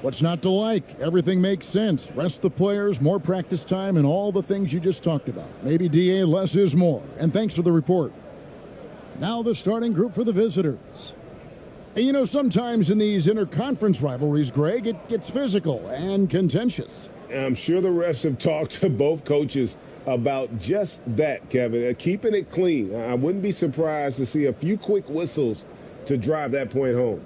What's not to like? Everything makes sense. Rest the players, more practice time, and all the things you just talked about. Maybe, DA, less is more. And thanks for the report. Now the starting group for the visitors. And you know, sometimes in these interconference rivalries, Greg, it gets physical and contentious. I'm sure the refs have talked to both coaches about just that, Kevin. Keeping it clean. I wouldn't be surprised to see a few quick whistles to drive that point home.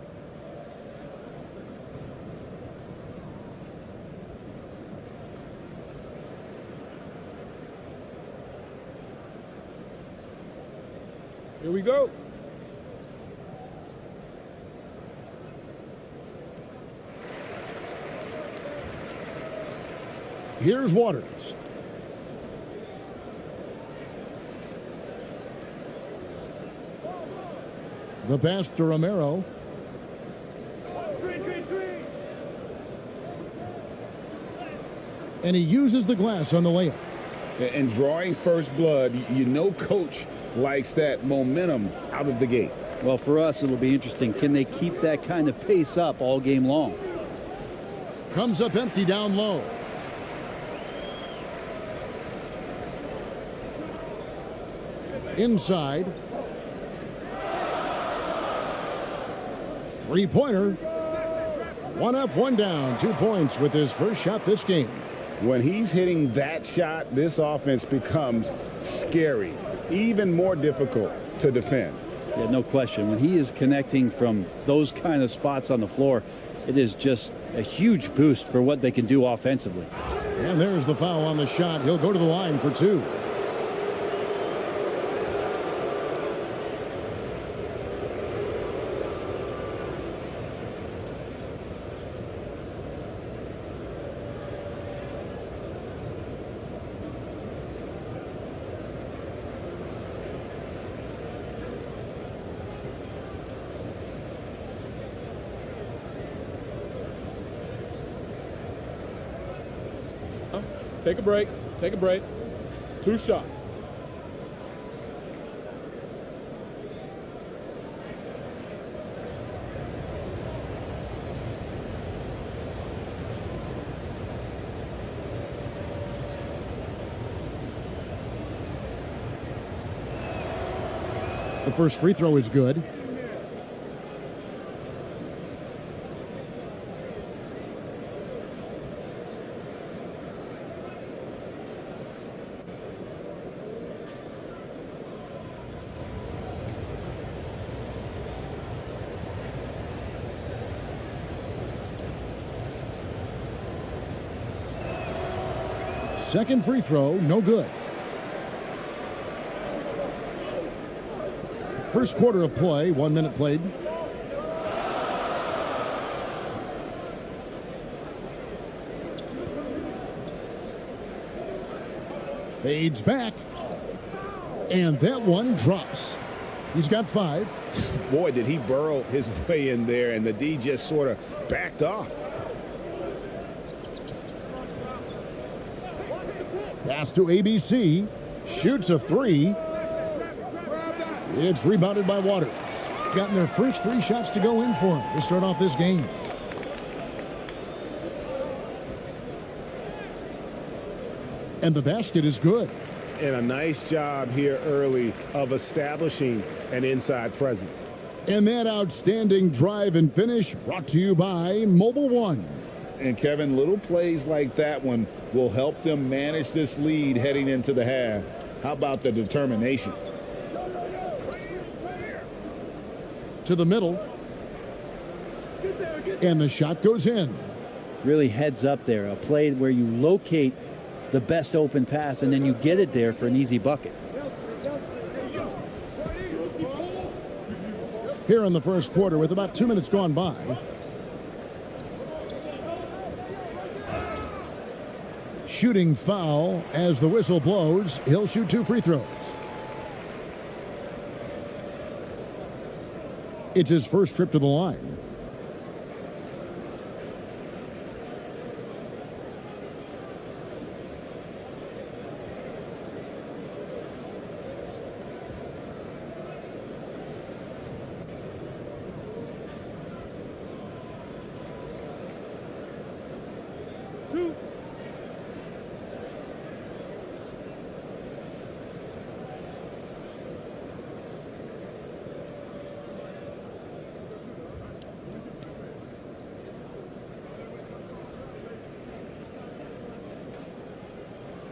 Here we go. Here's Waters. The pass to Romero. And he uses the glass on the layup. And drawing first blood, you know coach likes that momentum out of the gate. Well, for us, it'll be interesting. Can they keep that kind of pace up all game long? Comes up empty down low. Inside. Three-pointer. One up, one down. 2 points with his first shot this game. When he's hitting that shot, this offense becomes scary, even more difficult to defend. Yeah, no question. When he is connecting from those kind of spots on the floor, it is just a huge boost for what they can do offensively. And there's the foul on the shot. He'll go to the line for two. Take a break. Take a break. 2 shots. The first free throw is good. Second free throw, no good. First quarter of play, 1 minute played. Fades back. And that one drops. He's got 5. Boy, did he burrow his way in there, and the D just sort of backed off. Pass to ABC. Shoots a 3. It's rebounded by Waters. Gotten their first 3 shots to go in for him to start off this game. And the basket is good. And a nice job here early of establishing an inside presence. And that outstanding drive and finish brought to you by Mobile One. And Kevin, little plays like that one will help them manage this lead heading into the half. How about the determination? To the middle. And the shot goes in. Really heads up there. A play where you locate the best open pass and then you get it there for an easy bucket. Here in the first quarter with about 2 minutes gone by. Shooting foul as the whistle blows. He'll shoot 2 free throws. It's his first trip to the line.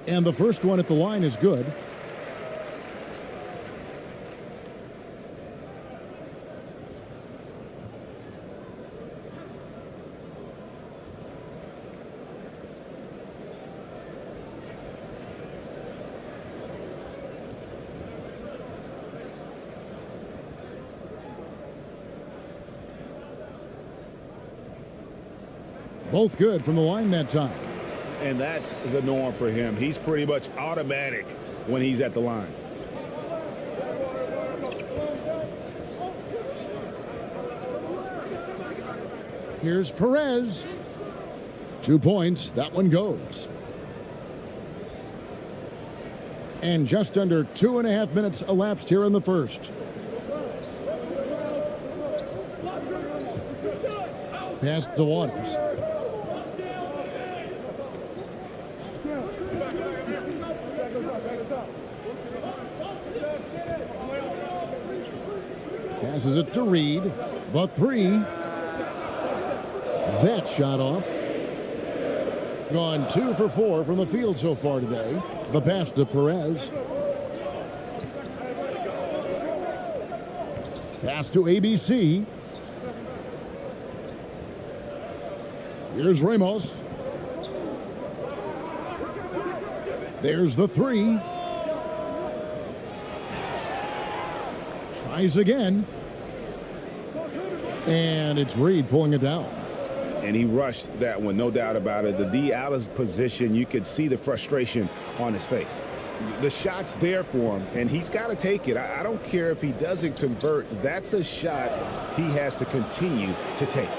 And the first one at the line is good. Both good from the line that time. And that's the norm for him. He's pretty much automatic when he's at the line. Here's Perez. 2 points. That one goes. And just under 2.5 minutes elapsed here in the first. Pass to Waters. Passes it to Reed. The three. That shot off. Gone 2 for 4 from the field so far today. The pass to Perez. Pass to ABC. Here's Ramos. There's the three. Tries again. And it's Reed pulling it down. And he rushed that one, no doubt about it. The D out of position, you could see the frustration on his face. The shot's there for him, and he's got to take it. I don't care if he doesn't convert. That's a shot he has to continue to take.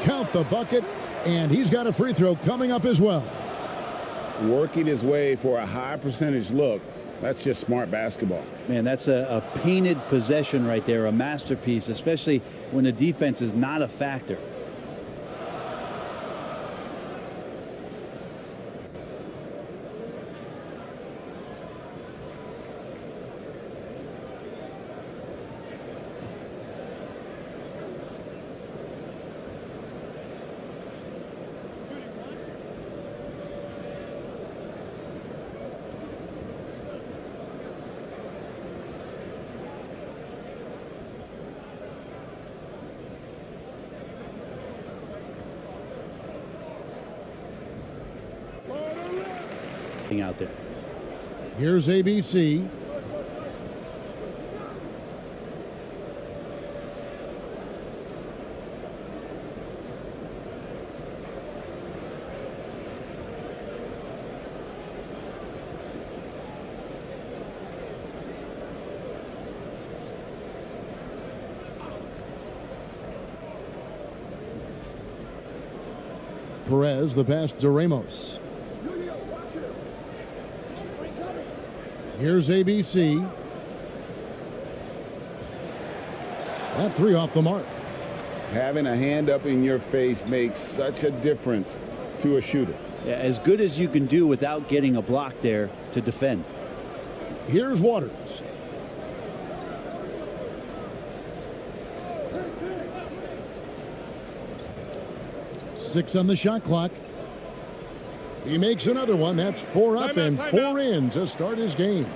Count the bucket, and he's got a free throw coming up as well. Working his way for a high percentage look. That's just smart basketball. Man, that's a painted possession right there, a masterpiece, especially when the defense is not a factor. Out there. Here's ABC. Perez, the pass to Ramos. Here's ABC. That three off the mark. Having a hand up in your face makes such a difference to a shooter. Yeah, as good as you can do without getting a block there to defend. Here's Waters. Six on the shot clock. He makes another one. That's 4 up and 4 in to start his game.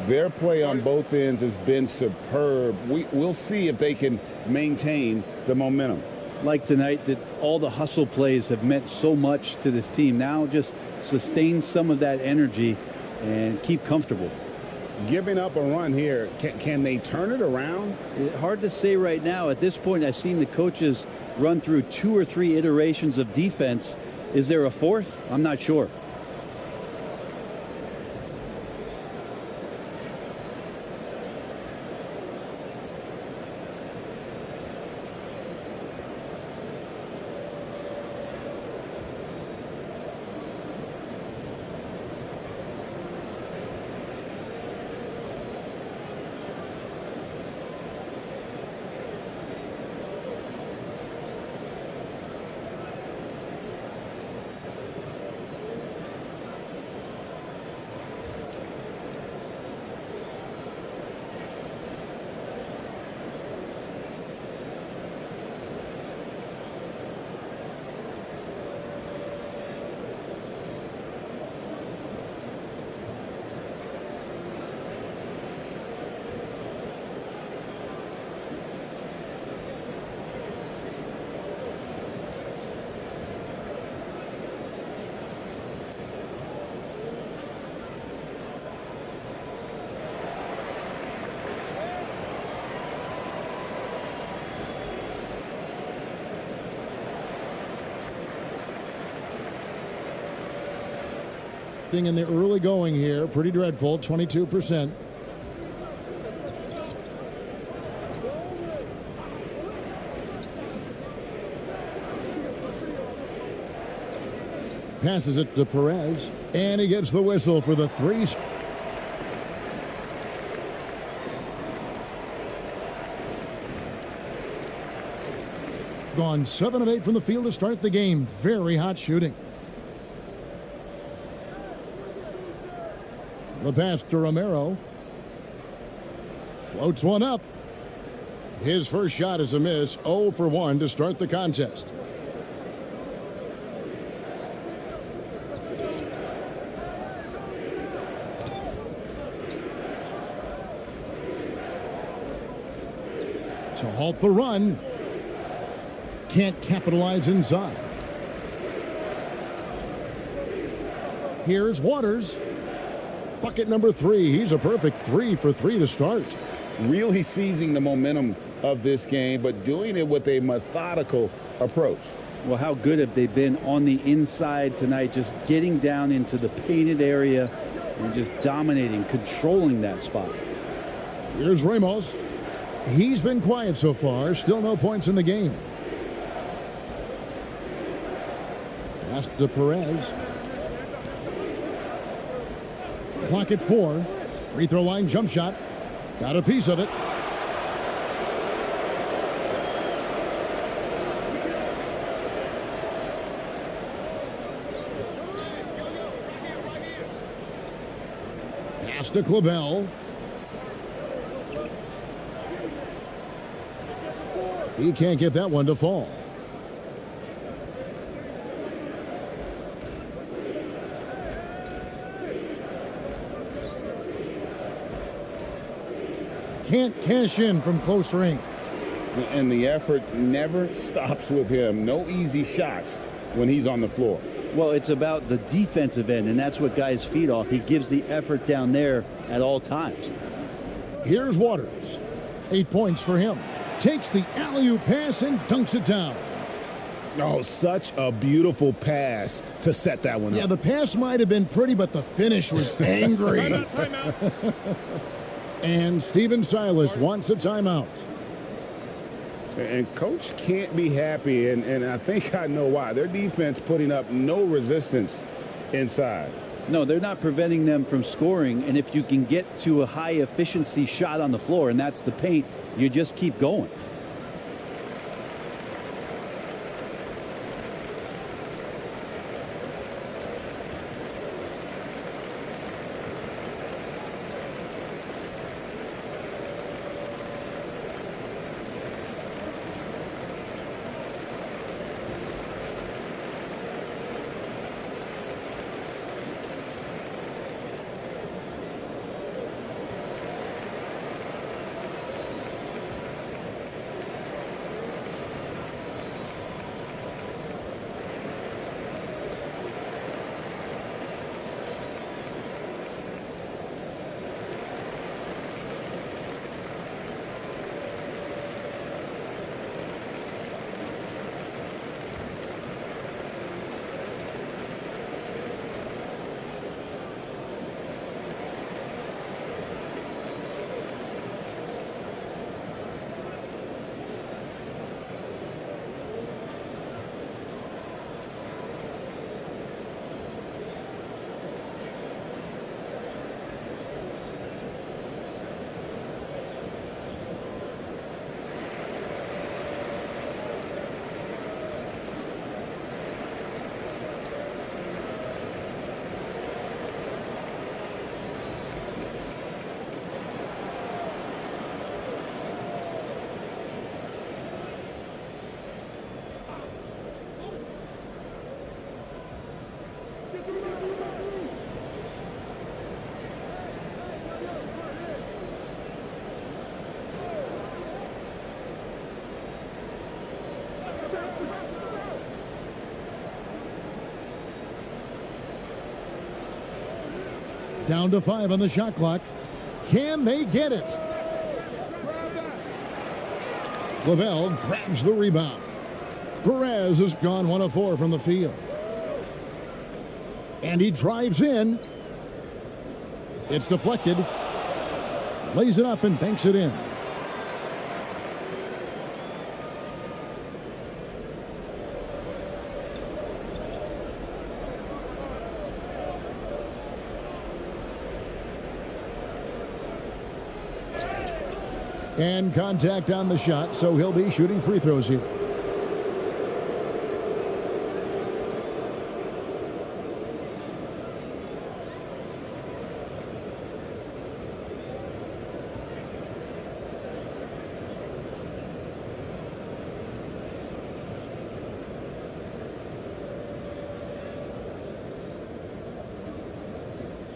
Their play on both ends has been superb. We'll see if they can maintain the momentum. Like tonight, that all the hustle plays have meant so much to this team. Now just sustain some of that energy and keep comfortable. Giving up a run here, can they turn it around? Hard to say right now. At this point, I've seen the coaches run through 2 or 3 iterations of defense. Is there a fourth? I'm not sure. In the early going here, pretty dreadful, 22%. Passes it to Perez, and he gets the whistle for the three. Gone 7 of 8 from the field to start the game. Very hot shooting. The pass to Romero. Floats one up. His first shot is a miss. 0 for 1 to start the contest. To halt the run. Can't capitalize inside. Here's Waters. Bucket number 3. He's a perfect 3 for 3 to start. Really seizing the momentum of this game, but doing it with a methodical approach. Well, how good have they been on the inside tonight, just getting down into the painted area and just dominating, controlling that spot. Here's Ramos. He's been quiet so far. Still no points in the game. Pass to Perez. Clock at 4. Free throw line jump shot. Got a piece of it. Pass to Clavel. He can't get that one to fall. Can't cash in from close range. And the effort never stops with him. No easy shots when he's on the floor. Well, it's about the defensive end, and that's what guys feed off. He gives the effort down there at all times. Here's Waters. 8 points for him. Takes the alley-oop pass and dunks it down. Oh, such a beautiful pass to set that one up. Yeah, the pass might have been pretty, but the finish was angry. Timeout. And Steven Silas wants a timeout. And coach can't be happy, and I think I know why. Their defense putting up no resistance inside. No, they're not preventing them from scoring, and if you can get to a high-efficiency shot on the floor, and that's the paint, you just keep going. Down to 5 on the shot clock. Can they get it? Clavel grabs the rebound. Perez has gone 1 of 4 from the field. And he drives in. It's deflected. Lays it up and banks it in. And contact on the shot, so he'll be shooting free throws here.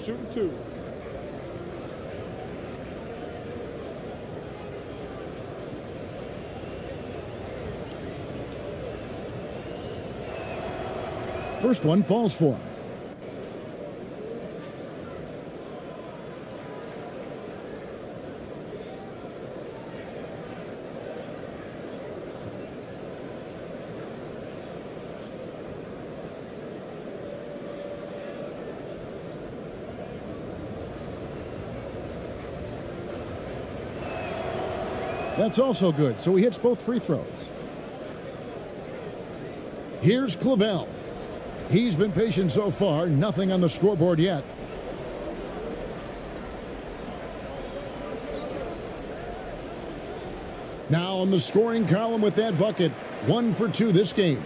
Shooting 2. First one falls for him. That's also good, so he hits both free throws. Here's Clavel. He's been patient so far, nothing on the scoreboard yet. Now on the scoring column with that bucket, 1 for 2 this game.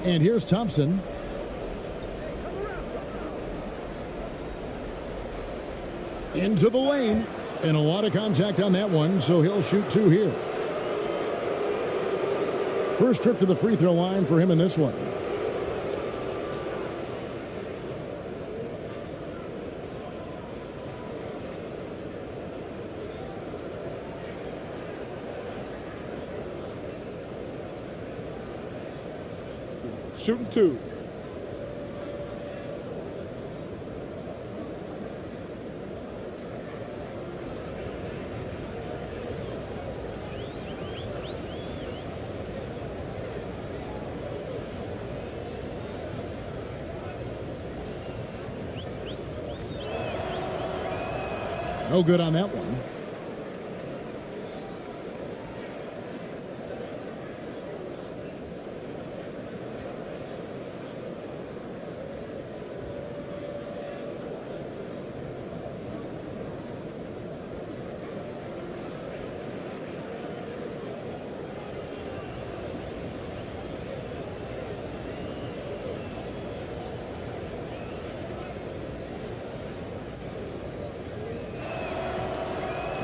And here's Thompson. Into the lane, and a lot of contact on that one, so he'll shoot 2 here. First trip to the free throw line for him in this one. Shooting 2. No good on that one.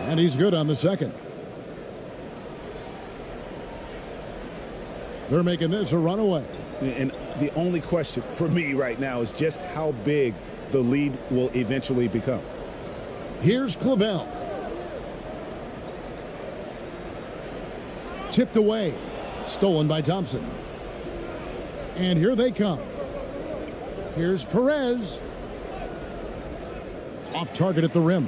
And he's good on the second. They're making this a runaway. And the only question for me right now is just how big the lead will eventually become. Here's Clavel. Tipped away. Stolen by Thompson. And here they come. Here's Perez. Off target at the rim.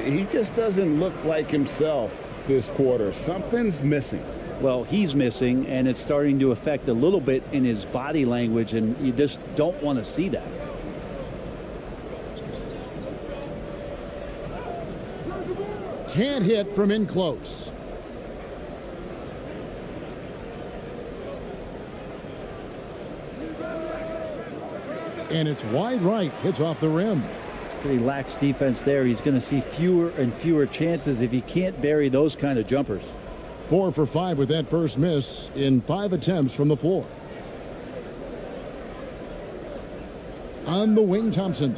He just doesn't look like himself this quarter. Something's missing. Well, he's missing, and it's starting to affect a little bit in his body language, and you just don't want to see that. Can't hit from in close. And it's wide right. Hits off the rim. Pretty lax defense there. He's going to see fewer and fewer chances if he can't bury those kind of jumpers. 4 for 5 with that first miss in 5 attempts from the floor. On the wing, Thompson.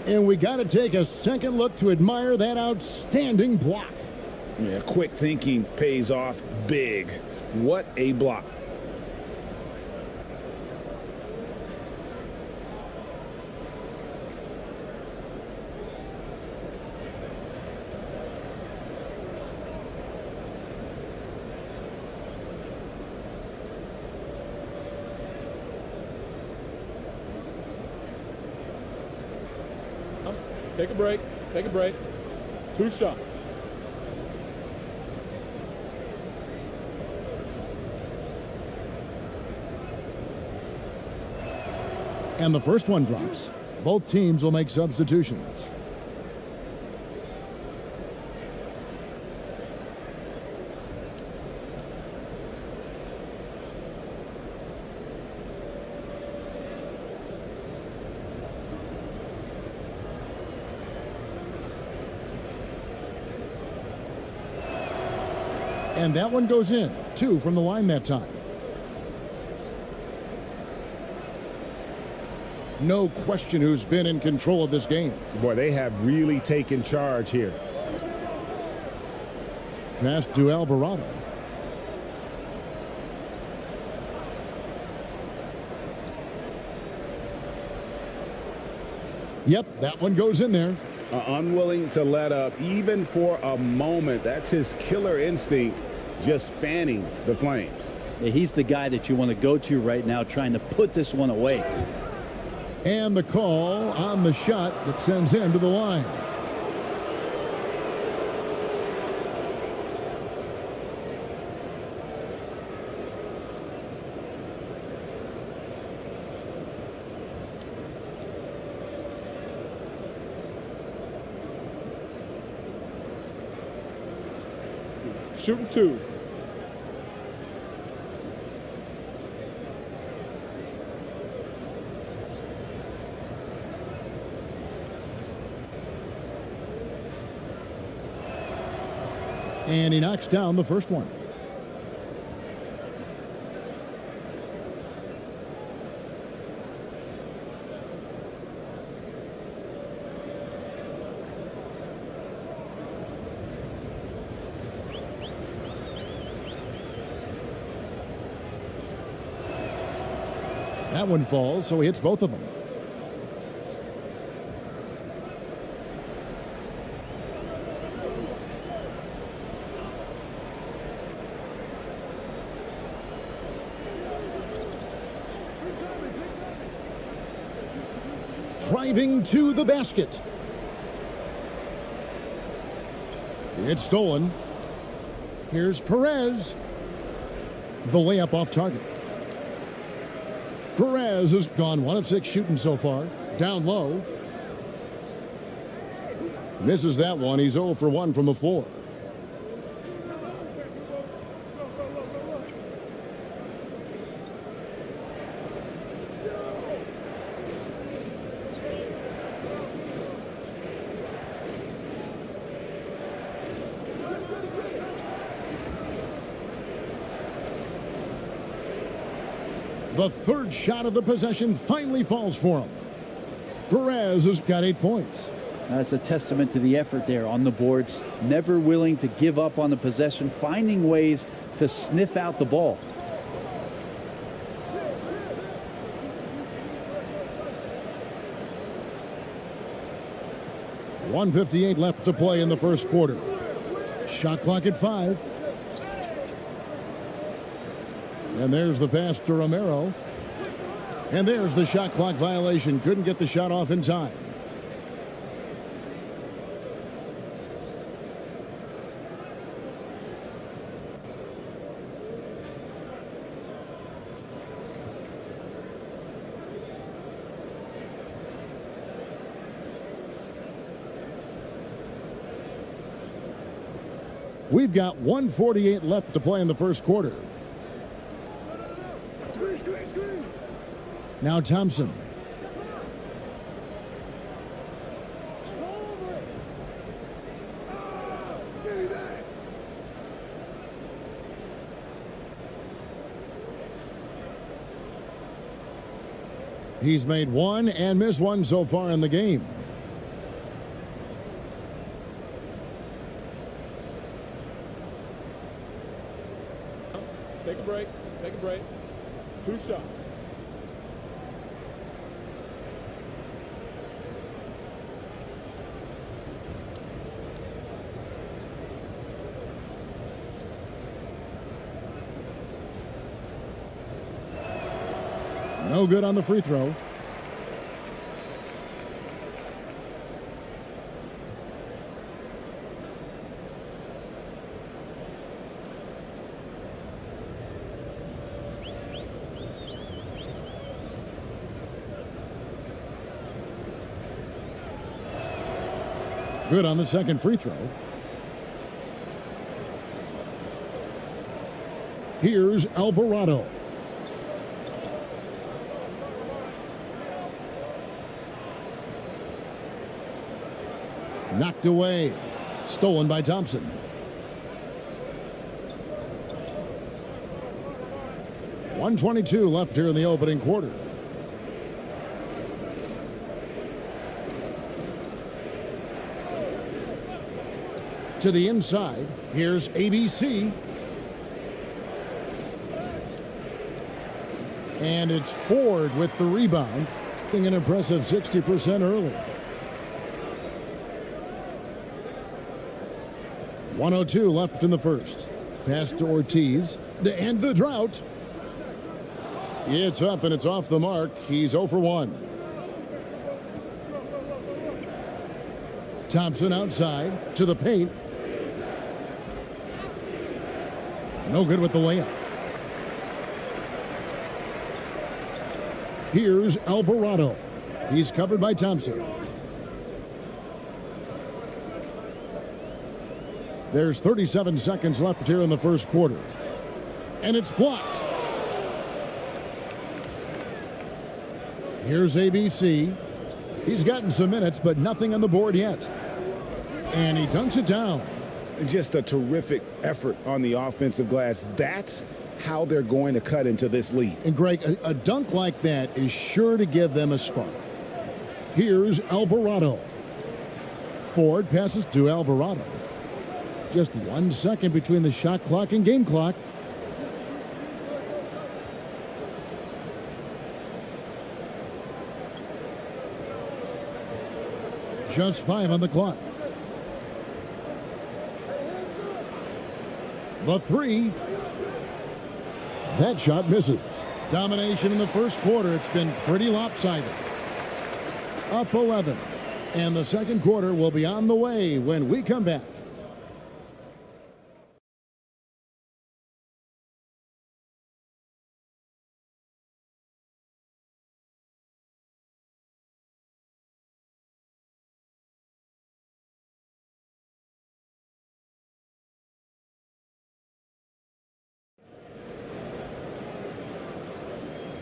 And we got to take a second look to admire that outstanding block. Yeah, quick thinking pays off big. What a block. Take a break. Take a break. 2 shots. And the first one drops. Both teams will make substitutions. And that one goes in. 2 from the line that time. No question who's been in control of this game. Boy, they have really taken charge here. Pass to Alvarado. Yep, that one goes in there. Unwilling to let up even for a moment. That's his killer instinct, just fanning the flames. Yeah, he's the guy that you want to go to right now, trying to put this one away. And the call on the shot that sends him to the line. Shooting 2. And he knocks down the first one. That one falls, so he hits both of them. Driving to the basket. It's stolen. Here's Perez. The layup off target. Perez has gone 1 of 6 shooting so far. Down low. Misses that one. He's 0 for 1 from the floor. The third shot of the possession finally falls for him. Perez has got 8 points. That's a testament to the effort there on the boards. Never willing to give up on the possession, finding ways to sniff out the ball. .158 left to play in the first quarter. Shot clock at 5. And there's the pass to Romero. And there's the shot clock violation. Couldn't get the shot off in time. We've got 1:48 left to play in the first quarter. Now Thompson. He's made 1 and missed 1 so far in the game. Take a break. Take a break. 2 shots. No good on the free throw. Good on the second free throw. Here's Alvarado. Knocked away. Stolen by Thompson. .122 left here in the opening quarter. To the inside. Here's ABC. And it's Ford with the rebound. An impressive 60% early. 102 left in the first. Pass to Ortiz to end the drought. It's up and it's off the mark. He's 0 for 1. Thompson outside to the paint. No good with the layup. Here's Alvarado. He's covered by Thompson. There's 37 seconds left here in the first quarter. And it's blocked. Here's ABC. He's gotten some minutes, but nothing on the board yet. And he dunks it down. Just a terrific effort on the offensive glass. That's how they're going to cut into this lead. And Greg, a dunk like that is sure to give them a spark. Here's Alvarado. Ford passes to Alvarado. Just 1 second between the shot clock and game clock. Just 5 on the clock. The three. That shot misses. Domination in the first quarter. It's been pretty lopsided. Up 11. And the second quarter will be on the way when we come back.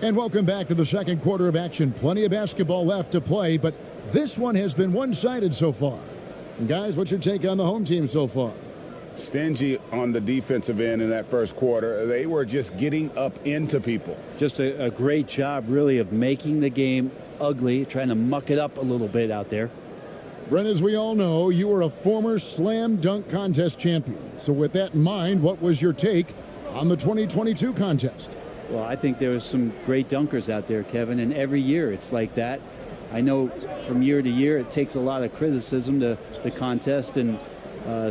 And welcome back to the second quarter of action. Plenty of basketball left to play, but this one has been one-sided so far. And guys, what's your take on the home team so far? Stingy on the defensive end in that first quarter. They were just getting up into people. Just a great job, really, of making the game ugly, trying to muck it up a little bit out there. Brent, as we all know, you were a former slam dunk contest champion. So with that in mind, what was your take on the 2022 contest? Well, I think there was some great dunkers out there, Kevin, and every year it's like that. I know from year to year it takes a lot of criticism to the contest, and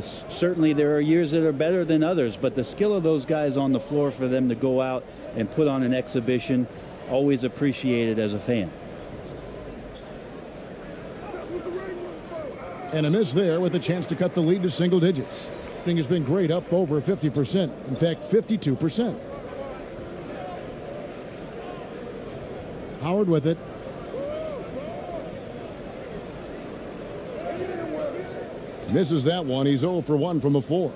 certainly there are years that are better than others, but the skill of those guys on the floor for them to go out and put on an exhibition, always appreciated as a fan. And a miss there with a chance to cut the lead to single digits. Thing has been great, up over 50%. In fact, 52%. Howard with it. Misses that one. He's 0 for 1 from the floor.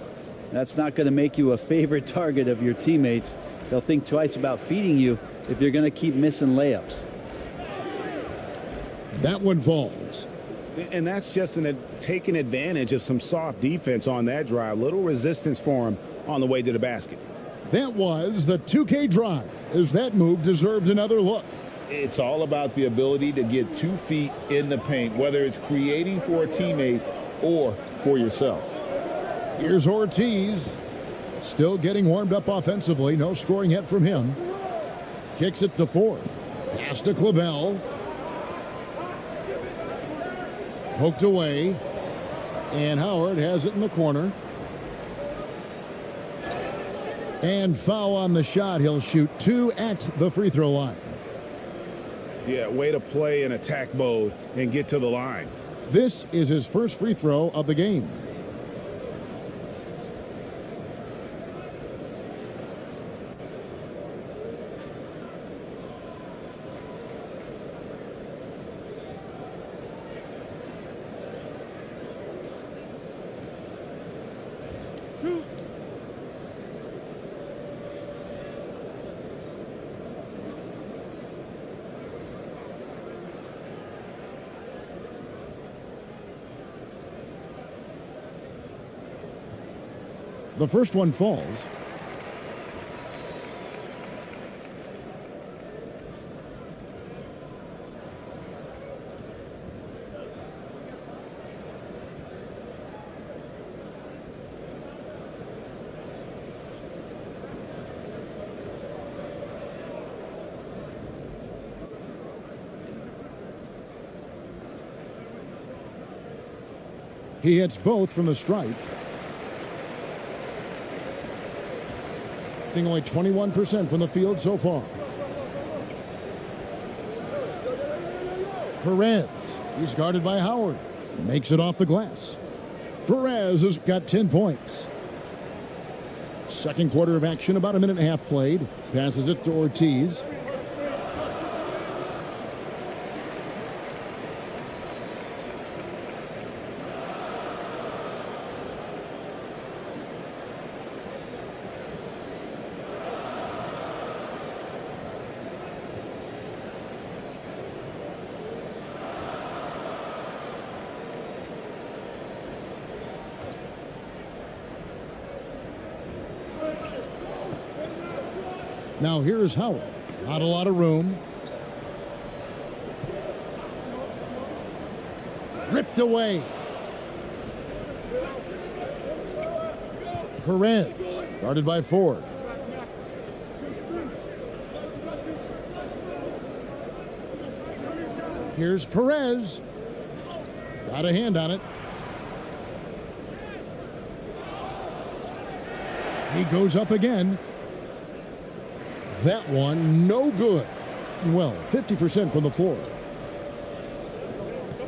That's not going to make you a favorite target of your teammates. They'll think twice about feeding you if you're going to keep missing layups. That one falls. And that's just taking advantage of some soft defense on that drive. Little resistance for him on the way to the basket. That was the 2K drive, as that move deserved another look. It's all about the ability to get 2 feet in the paint, whether it's creating for a teammate or for yourself. Here's Ortiz, still getting warmed up offensively. No scoring yet from him. Kicks it to Ford. Pass to Clavel. Poked away. And Howard has it in the corner. And foul on the shot. He'll shoot 2 at the free throw line. Yeah, way to play in attack mode and get to the line. This is his first free throw of the game. The first one falls. He hits both from the stripe. Only 21% from the field so far. Perez, he's guarded by Howard. Makes it off the glass. Perez has got 10 points. Second quarter of action, about a minute and a half played. Passes it to Ortiz. Now here's Howard. Not a lot of room. Ripped away. Perez, guarded by Ford. Here's Perez. Got a hand on it. He goes up again. That one, no good. Well, 50% from the floor.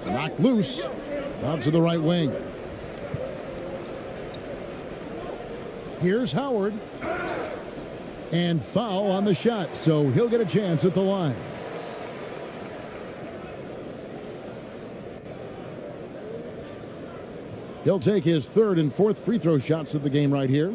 Knocked loose. Out to the right wing. Here's Howard. And foul on the shot, so he'll get a chance at the line. He'll take his third and fourth free throw shots of the game right here.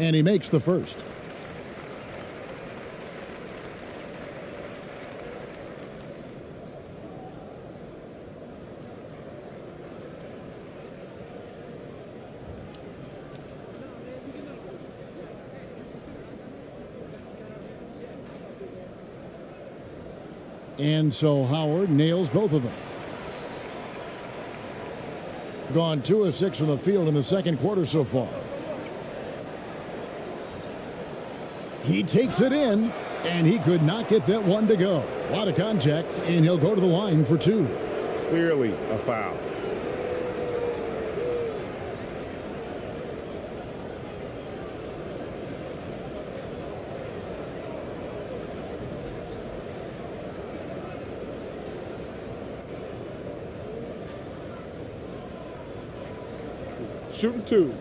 And he makes the first. And so Howard nails both of them. Gone 2 of 6 from the field in the second quarter so far. He takes it in, and he could not get that one to go. A lot of contact, and he'll go to the line for 2. Clearly a foul. Shooting 2.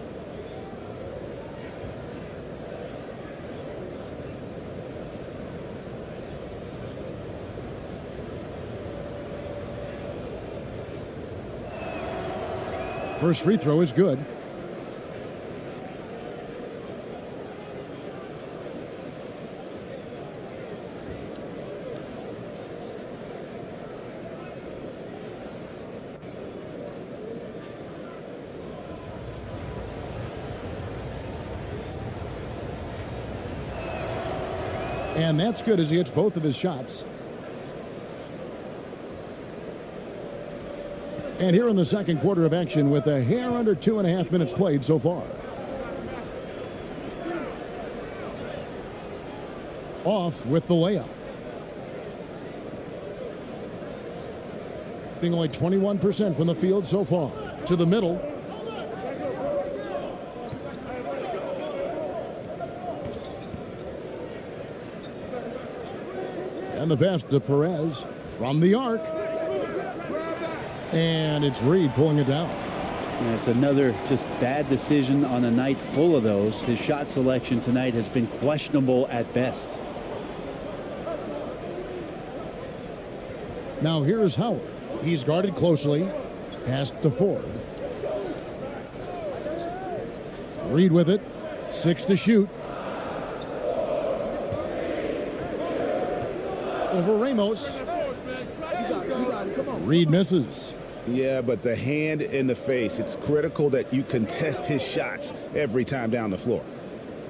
First free throw is good. And that's good as he hits both of his shots. And here in the second quarter of action with a hair under 2.5 minutes played so far. Off with the layup. Being only 21% from the field so far. To the middle. And the pass to Perez from the arc. And it's Reed pulling it down. And it's another just bad decision on a night full of those. His shot selection tonight has been questionable at best. Now here's Howard. He's guarded closely. Pass to Ford. Reed with it. 6 to shoot. Over Ramos. Reed misses. Yeah, but the hand in the face, it's critical that you contest his shots every time down the floor.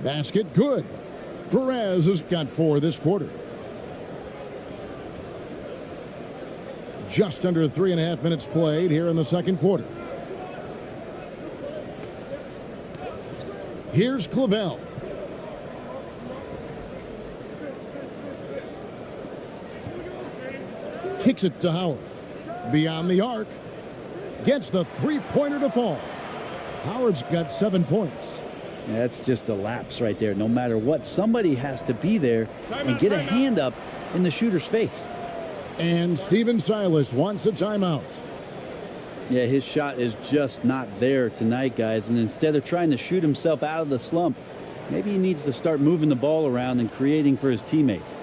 Basket good. Perez has got 4 this quarter. Just under 3.5 minutes played here in the second quarter. Here's Clavel. Kicks it to Howard. Beyond the arc. Gets the three-pointer to fall. Howard's got 7 points. That's just a lapse right there. No matter what, somebody has to be there and get a hand up in the shooter's face. And Steven Silas wants a timeout. Yeah, his shot is just not there tonight, guys. And instead of trying to shoot himself out of the slump, maybe he needs to start moving the ball around and creating for his teammates.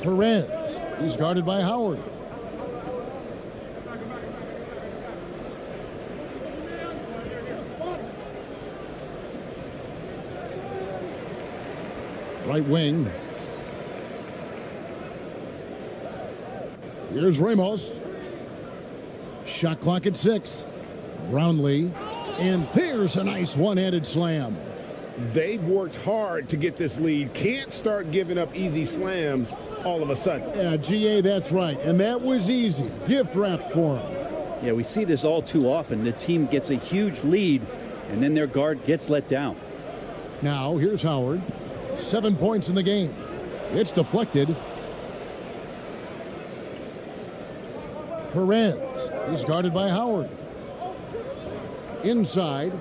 Perez. He's guarded by Howard. Right wing. Here's Ramos. Shot clock at 6. Brownlee. And there's a nice one-handed slam. They've worked hard to get this lead. Can't start giving up easy slams all of a sudden. Yeah, GA, that's right. And that was easy. Gift wrap for him. Yeah, we see this all too often. The team gets a huge lead, and then their guard gets let down. Now, here's Howard. 7 points in the game. It's deflected. Perez. He's guarded by Howard. Inside.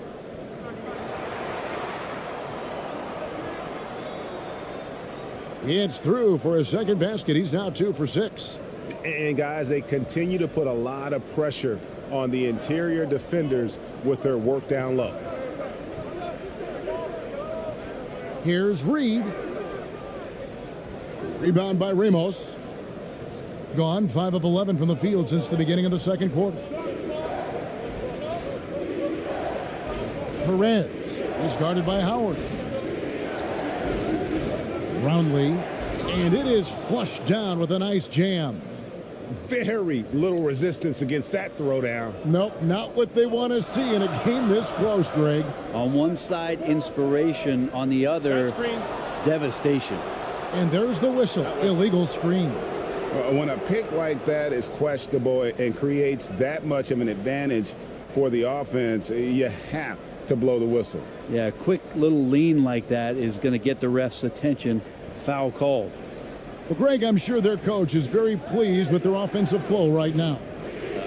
It's through for a second basket. He's now 2 for 6. And guys, they continue to put a lot of pressure on the interior defenders with their work down low. Here's Reed. Rebound by Ramos. Gone 5 of 11 from the field since the beginning of the second quarter. Perez is guarded by Howard. Brownlee, and it is flushed down with a nice jam. Very little resistance against that throwdown. Nope, not what they want to see in a game this close, Greg. On one side, inspiration. On the other, devastation. And there's the whistle. Illegal screen. When a pick like that is questionable and creates that much of an advantage for the offense, you have to blow the whistle. Yeah, a quick little lean like that is going to get the ref's attention. Foul called. Well, Greg, I'm sure their coach is very pleased with their offensive flow right now.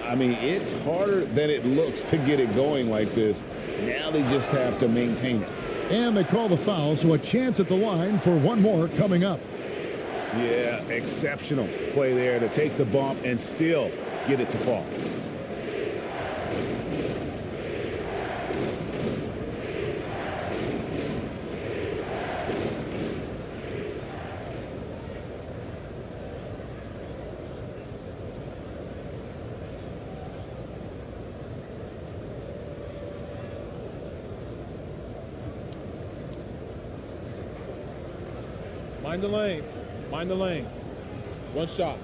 I mean, it's harder than it looks to get it going like this. Now they just have to maintain it. And they call the foul, so a chance at the line for one more coming up. Yeah, exceptional play there to take the bump and still get it to fall. Mind the lanes. Mind the lanes. One shot.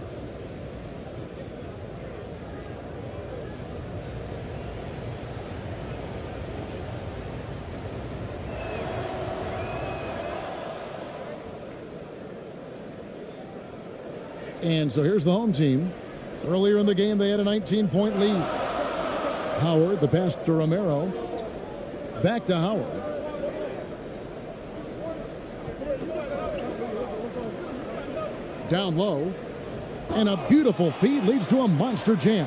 And so here's the home team. Earlier in the game, they had a 19-point lead. Howard, the pass to Romero. Back to Howard. Down low. And a beautiful feed leads to a monster jam.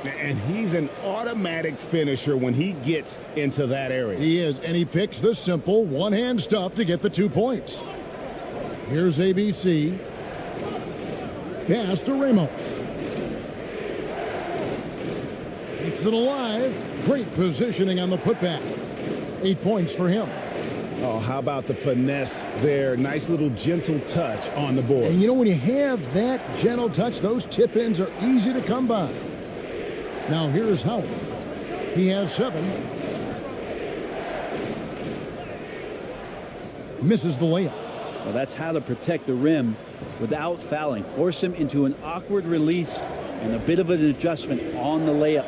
And he's an automatic finisher when he gets into that area. He is, and he picks the simple one-hand stuff to get the 2 points. Here's ABC. Pass to Ramos. Keeps it alive. Great positioning on the putback. 8 points for him. Oh, how about the finesse there? Nice little gentle touch on the board. And you know, when you have that gentle touch, those tip-ins are easy to come by. Now here's Howard. He has 7. Misses the layup. Well, that's how to protect the rim without fouling. Force him into an awkward release and a bit of an adjustment on the layup.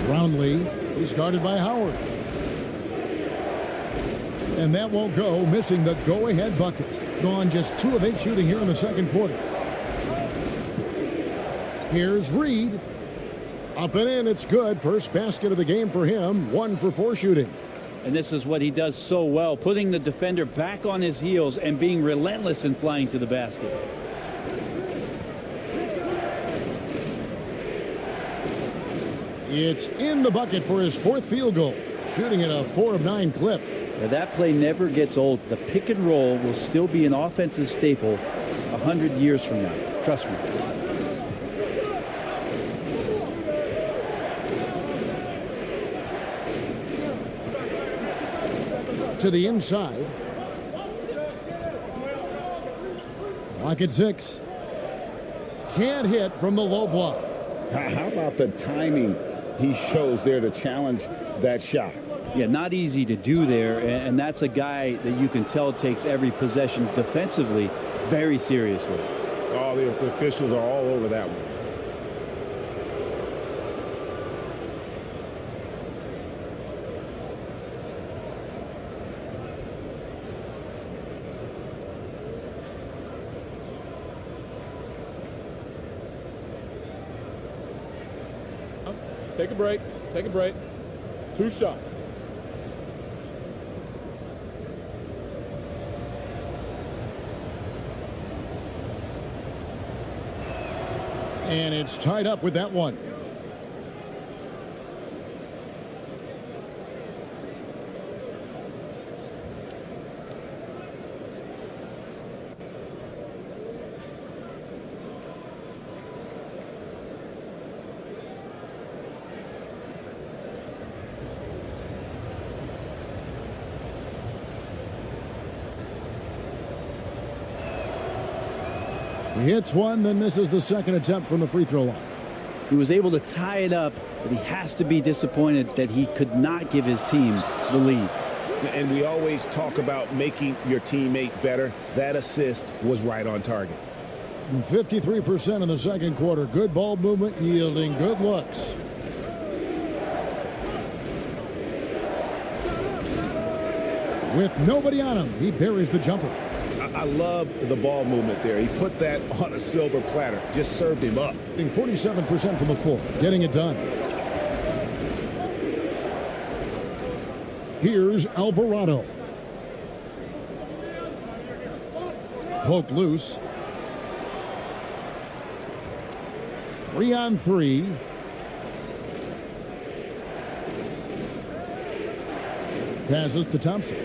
Brownlee is guarded by Howard. And that won't go, missing the go-ahead bucket. Gone just 2 of 8 shooting here in the second quarter. Here's Reed. Up and in, it's good. First basket of the game for him. 1 for 4 shooting. And this is what he does so well, putting the defender back on his heels and being relentless in flying to the basket. It's in the bucket for his 4th field goal, shooting at a 4 of 9 clip. Now, that play never gets old. The pick and roll will still be an offensive staple 100 years from now. Trust me. To the inside. Clock at 6. Can't hit from the low block. How about the timing he shows there to challenge that shot? Yeah, not easy to do there, and that's a guy that you can tell takes every possession defensively very seriously. All the officials are all over that one. Take a break. Take a break. 2 shots. And it's tied up with that one. He hits one, then misses the second attempt from the free throw line. He was able to tie it up, but he has to be disappointed that he could not give his team the lead. And we always talk about making your teammate better. That assist was right on target. 53% in the second quarter. Good ball movement, yielding good looks. With nobody on him, he buries the jumper. I love the ball movement there. He put that on a silver platter. Just served him up. 47% from the floor, getting it done. Here's Alvarado. Poked loose. 3-on-3. Passes to Thompson.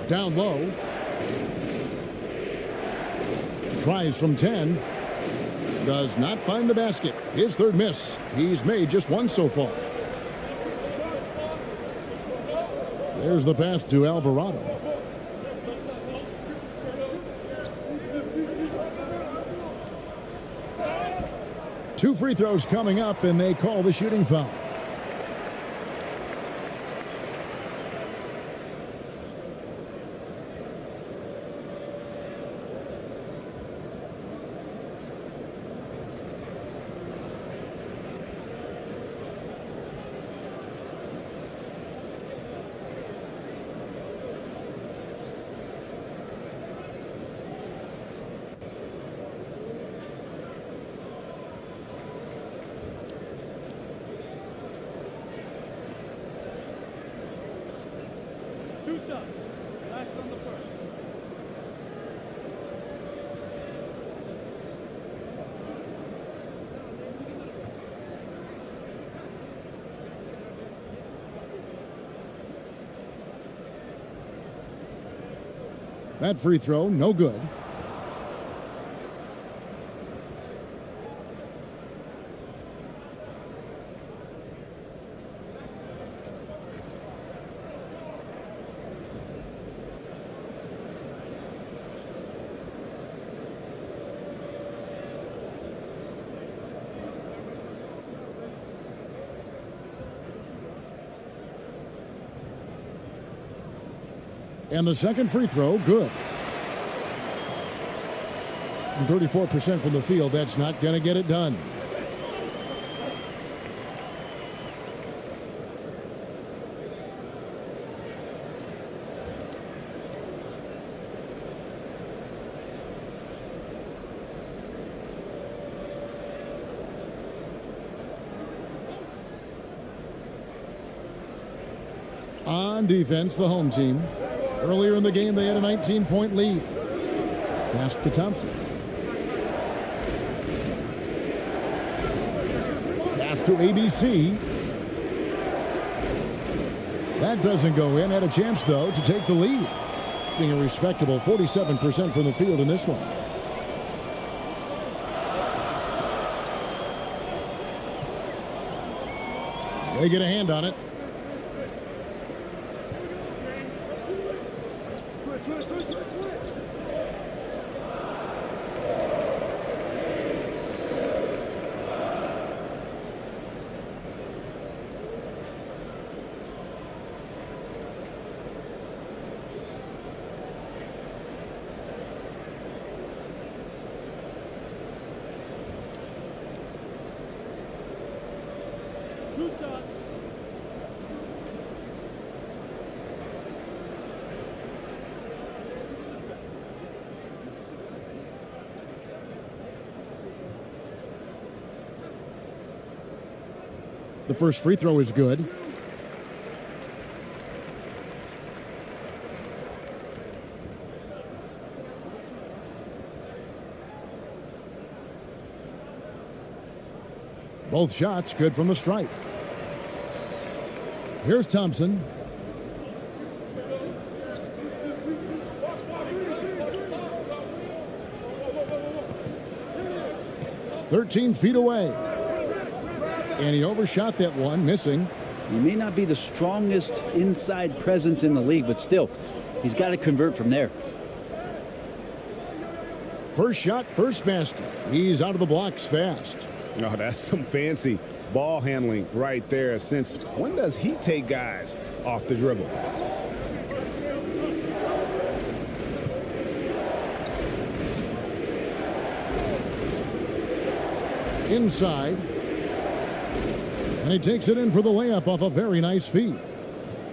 Down low. Tries from 10. Does not find the basket. His third miss. He's made just one so far. There's the pass to Alvarado. Two free throws coming up, and they call the shooting foul. Two shots. Last on the first. That free throw, no good. And the second free throw, good. 34% from the field. That's not going to get it done. On defense, the home team. Earlier in the game, they had a 19-point lead. Pass to Thompson. Pass to ABC. That doesn't go in. Had a chance, though, to take the lead. Being a respectable 47% from the field in this one. They get a hand on it. Two shots. The first free throw is good. Both shots good from the stripe. Here's Thompson. "13 feet away." And he overshot that one, missing. He may not be the strongest inside presence in the league, but still, he's got to convert from there. First shot, first basket. He's out of the blocks fast. Oh, that's some fancy ball handling right there. Since when does he take guys off the dribble? Inside. And he takes it in for the layup off a very nice feed.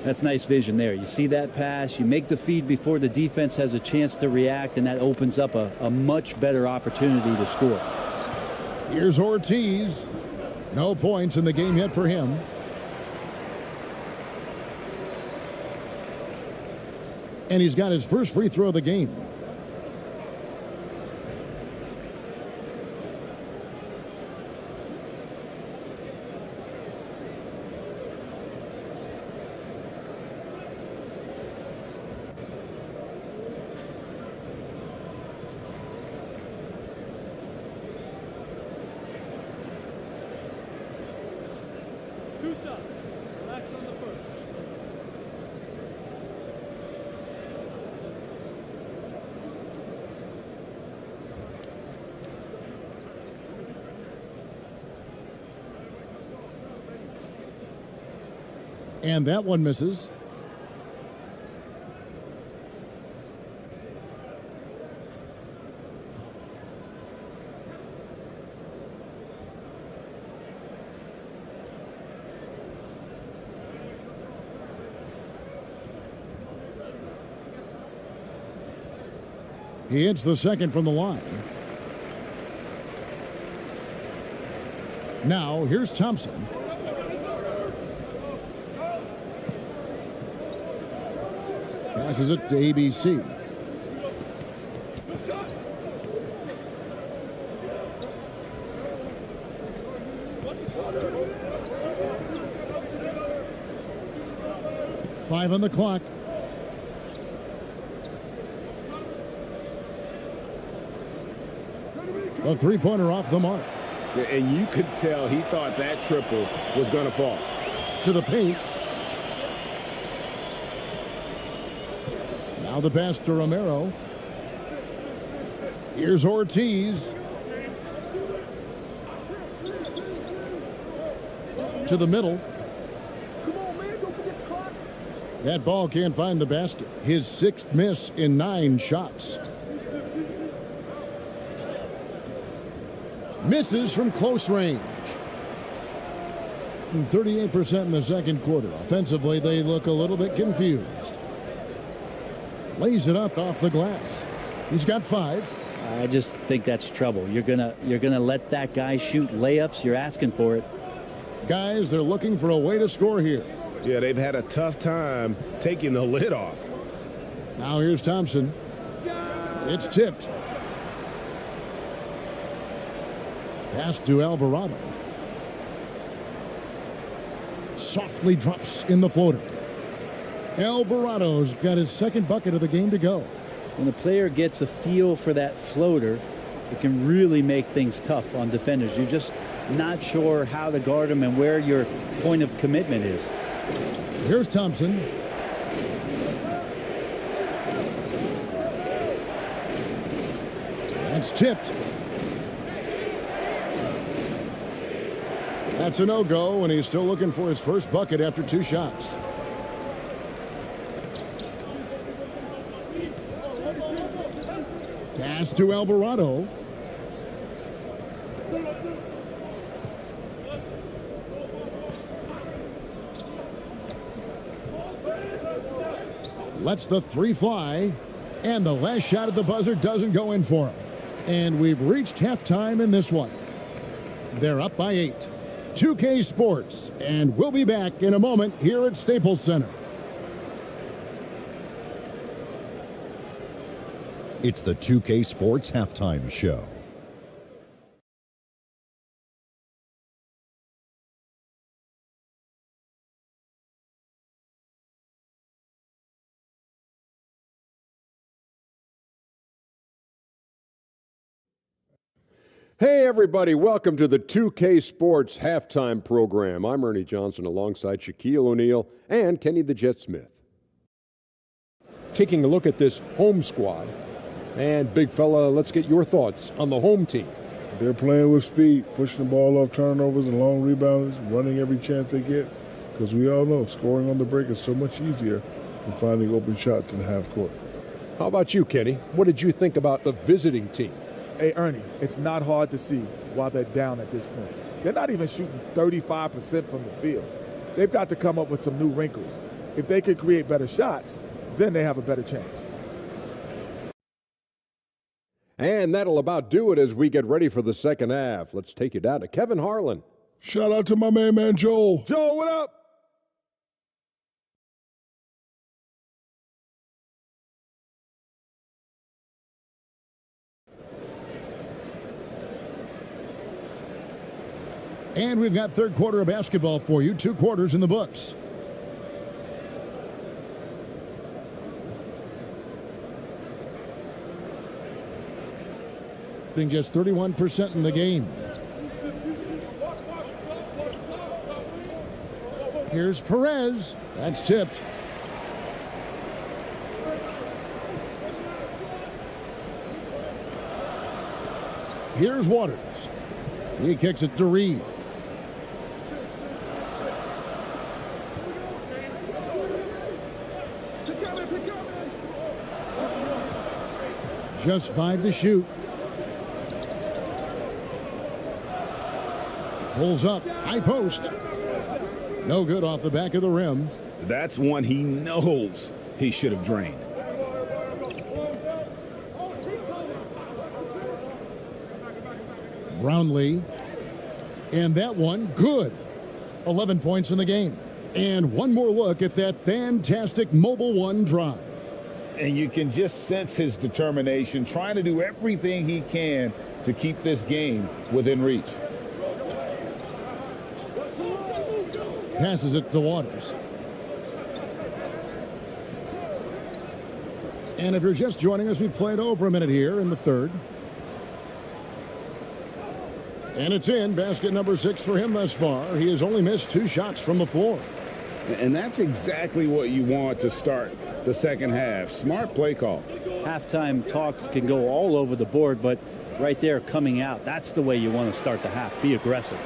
That's nice vision there. You see that pass, you make the feed before the defense has a chance to react, and that opens up a much better opportunity to score. Here's Ortiz. No points in the game yet for him. And he's got his first free throw of the game. And that one misses. He hits the second from the line. Now here's Thompson. Passes it to ABC. Five on the clock. The three-pointer off the mark. And you could tell he thought that triple was going to fall. To the paint. Now the pass to Romero. Here's Ortiz. To the middle. That ball can't find the basket. His sixth miss in 9 shots. Misses from close range. 38% in the second quarter. Offensively, they look a little bit confused. Lays it up off the glass. He's got 5. I just think that's trouble. You're gonna let that guy shoot layups. You're asking for it. Guys, they're looking for a way to score here. Yeah, they've had a tough time taking the lid off. Now here's Thompson. It's tipped. Pass to Alvarado. Softly drops in the floater. Alvarado's got his second bucket of the game to go. When a player gets a feel for that floater, it can really make things tough on defenders. You're just not sure how to guard them and where your point of commitment is. Here's Thompson. That's tipped. That's a no-go, and he's still looking for his first bucket after 2 shots. Pass to Alvarado. Lets the 3 fly, and the last shot at the buzzer doesn't go in for him. And we've reached halftime in this one. They're up by 8. 2K Sports, and we'll be back in a moment here at Staples Center. It's the 2K Sports Halftime Show. Hey, everybody. Welcome to the 2K Sports Halftime Program. I'm Ernie Johnson alongside Shaquille O'Neal and Kenny the Jet Smith. Taking a look at this home squad. And, big fella, let's get your thoughts on the home team. They're playing with speed, pushing the ball off turnovers and long rebounds, running every chance they get. Because we all know scoring on the break is so much easier than finding open shots in the half court. How about you, Kenny? What did you think about the visiting team? Hey, Ernie, it's not hard to see why they're down at this point. They're not even shooting 35% from the field. They've got to come up with some new wrinkles. If they could create better shots, then they have a better chance. And that'll about do it as we get ready for the second half. Let's take you down to Kevin Harlan. Shout out to my main man, Joel. Joel, what up? And we've got third quarter of basketball for you. 2 quarters in the books. Just 31% in the game. Here's Perez. That's tipped. Here's Waters. He kicks it to Reed. Just 5 to shoot. Pulls up, high post. No good off the back of the rim. That's one he knows he should have drained. Brownlee. And that one, good. 11 points in the game. And one more look at that fantastic Mobile One drive. And you can just sense his determination, trying to do everything he can to keep this game within reach. Passes it to Waters. And if you're just joining us, we played over a minute here in the third. And it's in. Basket number 6 for him thus far. He has only missed 2 shots from the floor. And that's exactly what you want to start the second half. Smart play call. Halftime talks can go all over the board, but right there coming out, that's the way you want to start the half. Be aggressive.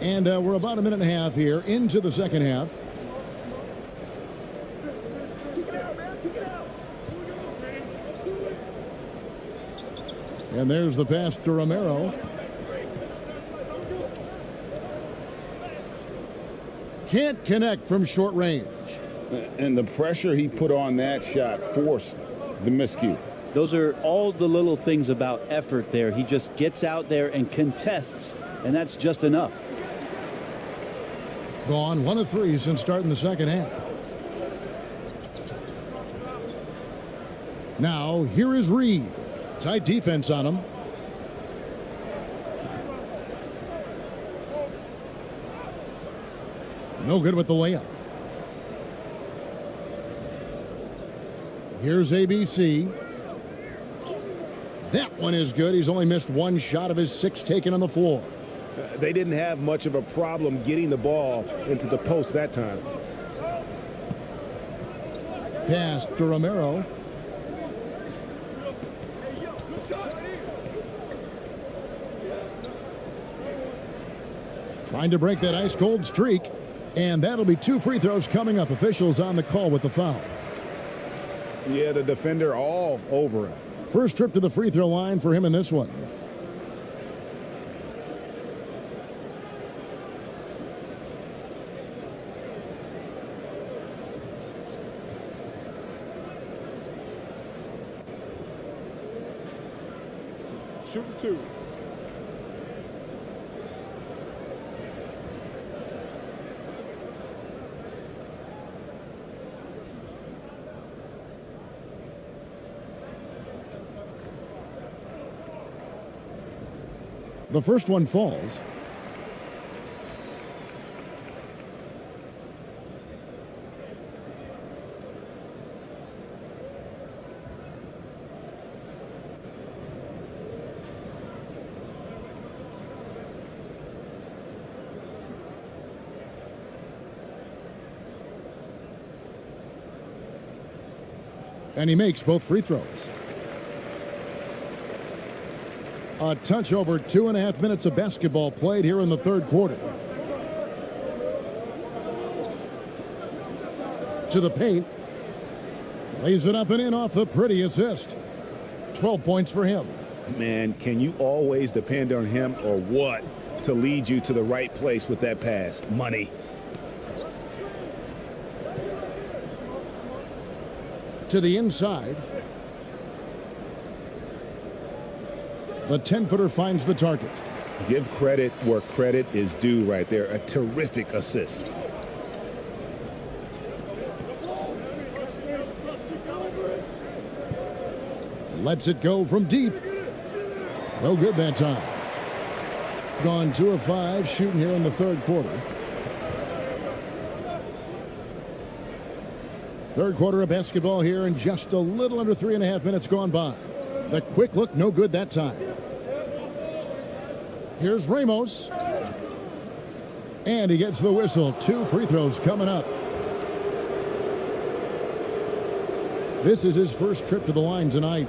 And we're about a minute and a half here into the second half. And there's the pass to Romero. Can't connect from short range. And the pressure he put on that shot forced the miscue. Those are all the little things about effort there. He just gets out there and contests, and that's just enough. Gone 1 of 3 since starting the second half. Now, here is Reed. Tight defense on him. No good with the layup. Here's ABC. That one is good. He's only missed 1 shot of his 6 taken on the floor. They didn't have much of a problem getting the ball into the post that time. Pass to Romero. Trying to break that ice-cold streak. And that'll be 2 free throws coming up. Officials on the call with the foul. Yeah, the defender all over him. First trip to the free throw line for him in this one. Shooting 2. The first one falls. And he makes both free throws. A touch over 2.5 minutes of basketball played here in the third quarter. To the paint. Lays it up and in off the pretty assist. 12 points for him. Man, can you always depend on him or what to lead you to the right place with that pass? Money. To the inside. The 10-footer finds the target. Give credit where credit is due right there. A terrific assist. Lets it go from deep. No good that time. Gone 2 of 5 shooting here in the third quarter. Third quarter of basketball here and just a little under 3.5 minutes gone by. The quick look, no good that time. Here's Ramos. And he gets the whistle. 2 free throws coming up. This is his first trip to the line tonight.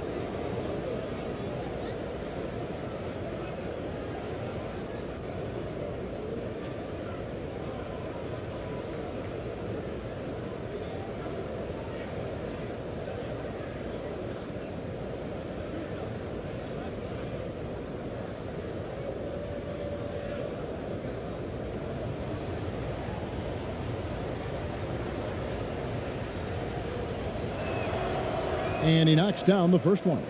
And he knocks down the first one.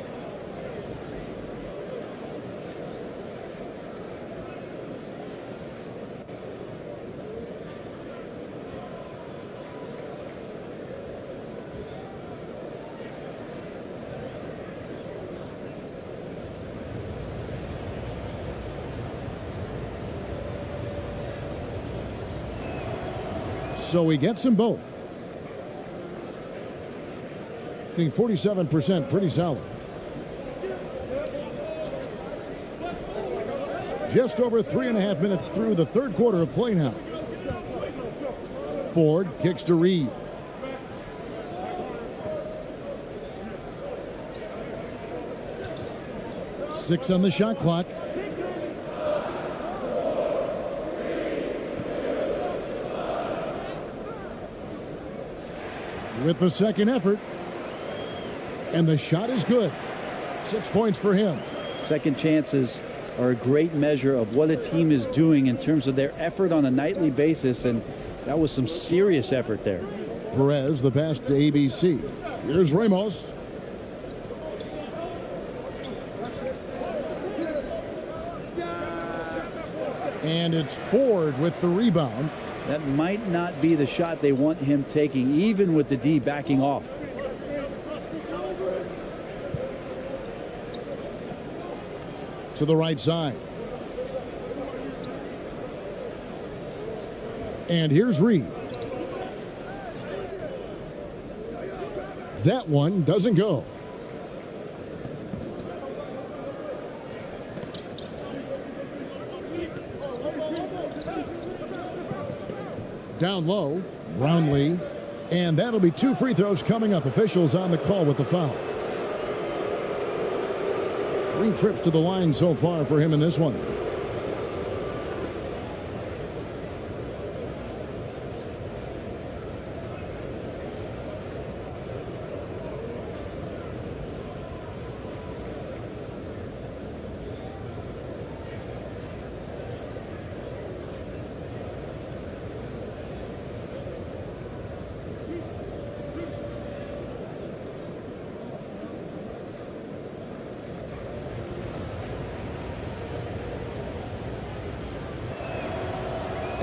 So he gets them both. Being 47%, pretty solid. Just over 3.5 minutes through the third quarter of play now. Ford kicks to Reed. Six on the shot clock. With the second effort. And the shot is good. 6 points for him. Second chances are a great measure of what a team is doing in terms of their effort on a nightly basis, and that was some serious effort there. Perez, the pass to ABC. Here's Ramos. And it's Ford with the rebound. That might not be the shot they want him taking, even with the D backing off. To the right side. And here's Reed. That one doesn't go. Down low, Brownlee. And that'll be 2 free throws coming up. Officials on the call with the foul. 3 trips to the line so far for him in this one.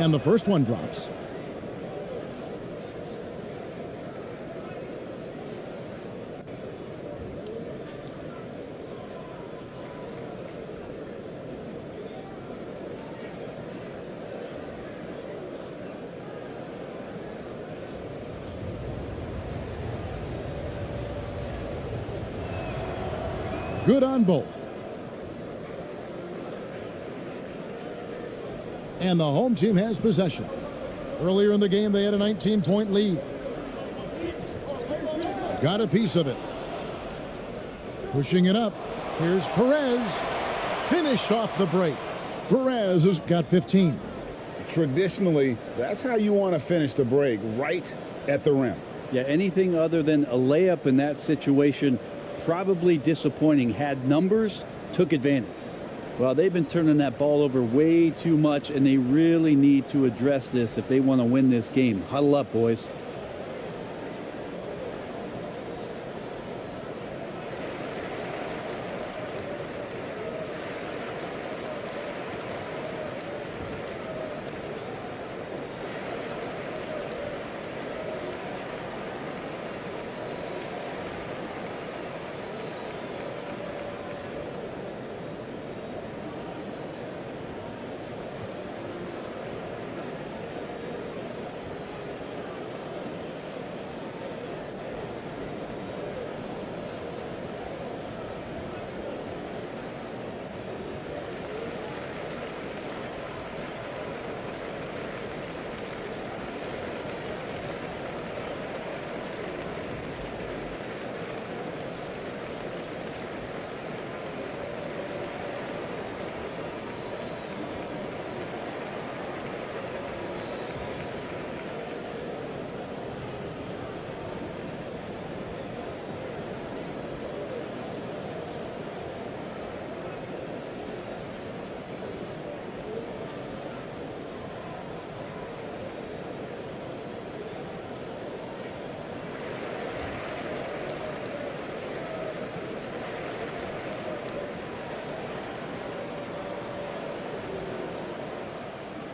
And the first one drops. Good on both. And the home team has possession. Earlier in the game, they had a 19-point lead. Got a piece of it. Pushing it up. Here's Perez. Finished off the break. Perez has got 15. Traditionally, that's how you want to finish the break, right at the rim. Yeah, anything other than a layup in that situation, probably disappointing. Had numbers, took advantage. Well, they've been turning that ball over way too much, and they really need to address this if they want to win this game. Huddle up, boys.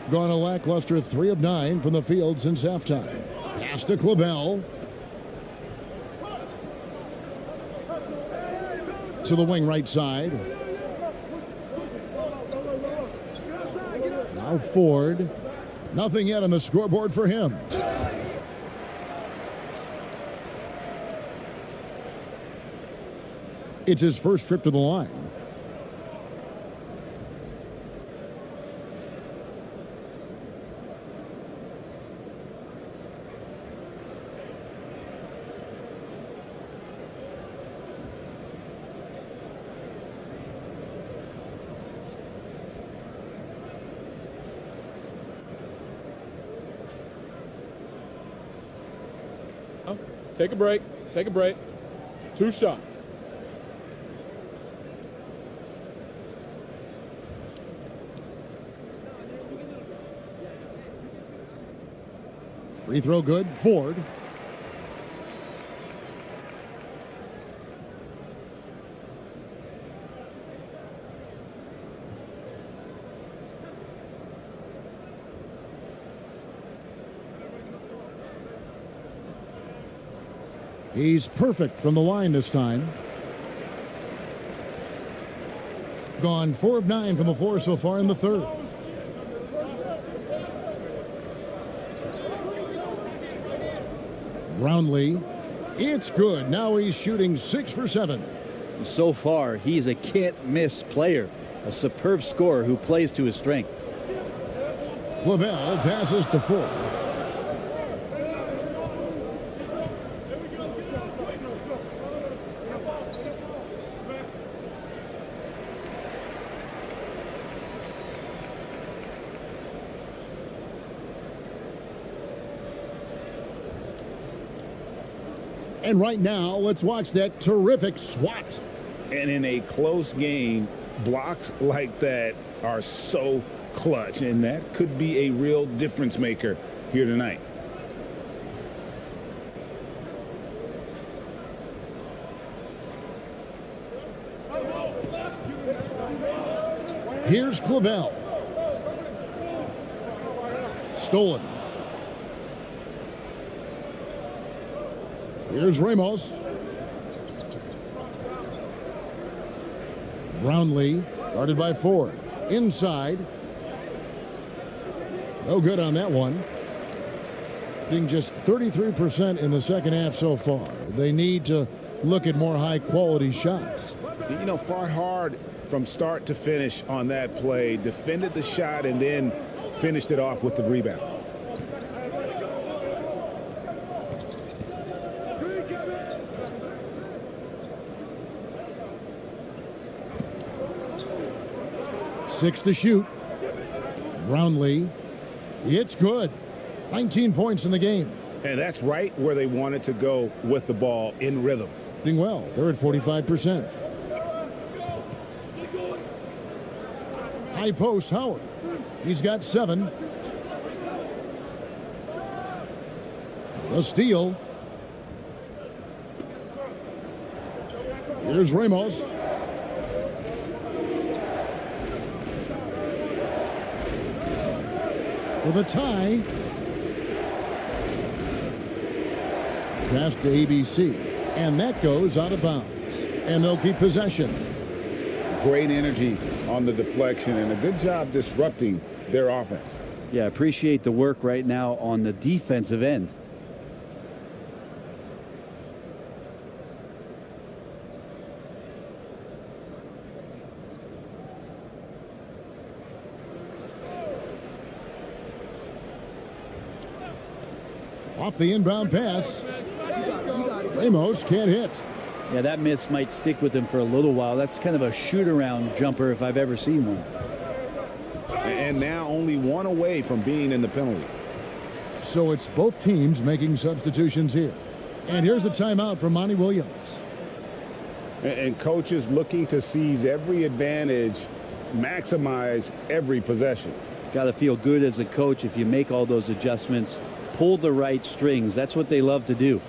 Gone a lackluster 3 of 9 from the field since halftime. Pass to Clavel. To the wing right side. Now Ford. Nothing yet on the scoreboard for him. It's his first trip to the line. Take a break. Take a break. 2 shots. Free throw good. Ford. He's perfect from the line this time. Gone 4 of 9 from the floor so far in the third. Brownlee. It's good. Now he's shooting 6 for 7. So far, he's a can't-miss player. A superb scorer who plays to his strength. Clavel passes to Ford. And right now, let's watch that terrific swat. And in a close game, blocks like that are so clutch, and that could be a real difference maker here tonight. Here's Clavel. Stolen. Here's Ramos. Brownlee, guarded by Ford. Inside. No good on that one. Being just 33% in the second half so far. They need to look at more high-quality shots. You know, fought hard from start to finish on that play. Defended the shot and then finished it off with the rebound. 6 to shoot. Brownlee. It's good. 19 points in the game. And that's right where they wanted to go with the ball, in rhythm. Doing well. They're at 45%. High post, Howard. He's got 7. The steal. Here's Ramos. For the tie. Pass to ABC. And that goes out of bounds. And they'll keep possession. Great energy on the deflection and a good job disrupting their offense. Yeah, appreciate the work right now on the defensive end. Off the inbound pass. Ramos can't hit. Yeah, that miss might stick with him for a little while. That's kind of a shoot-around jumper if I've ever seen one. And now only one away from being in the penalty. So it's both teams making substitutions here. And here's a timeout from Monty Williams. And coaches looking to seize every advantage, maximize every possession. Got to feel good as a coach if you make all those adjustments, pull the right strings. That's what they love to do.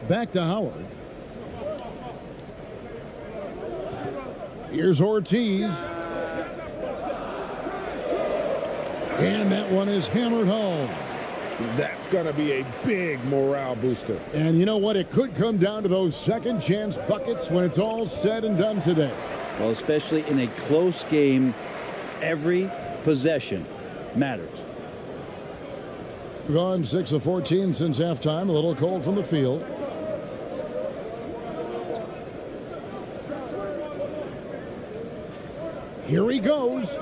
Back to Howard. Here's Ortiz. And that one is hammered home. That's going to be a big morale booster. And you know what? It could come down to those second chance buckets when it's all said and done today. Well, especially in a close game, every possession matters. Gone 6 of 14 since halftime. A little cold from the field. Here he goes.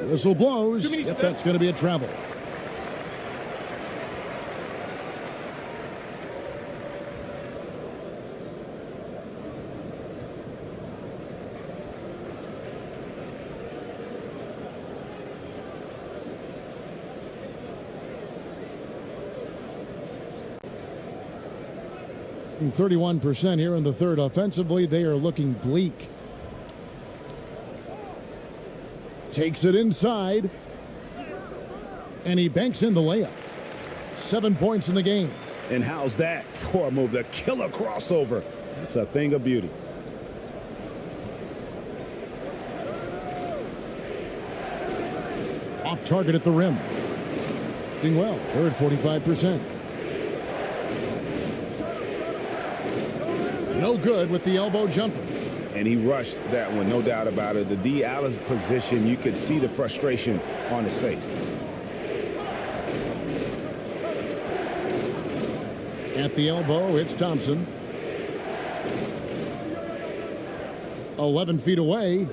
Whistle blows. Yep, that's going to be a travel. And 31% here in the third. Offensively, they are looking bleak. Takes it inside. And he banks in the layup. 7 points in the game. And how's that for a move? The killer crossover. That's a thing of beauty. Off target at the rim. Doing well. They're at 45%. No good with the elbow jumper. And he rushed that one, no doubt about it. The Gilas position, you could see the frustration on his face. At the elbow, it's Thompson. 11 feet away.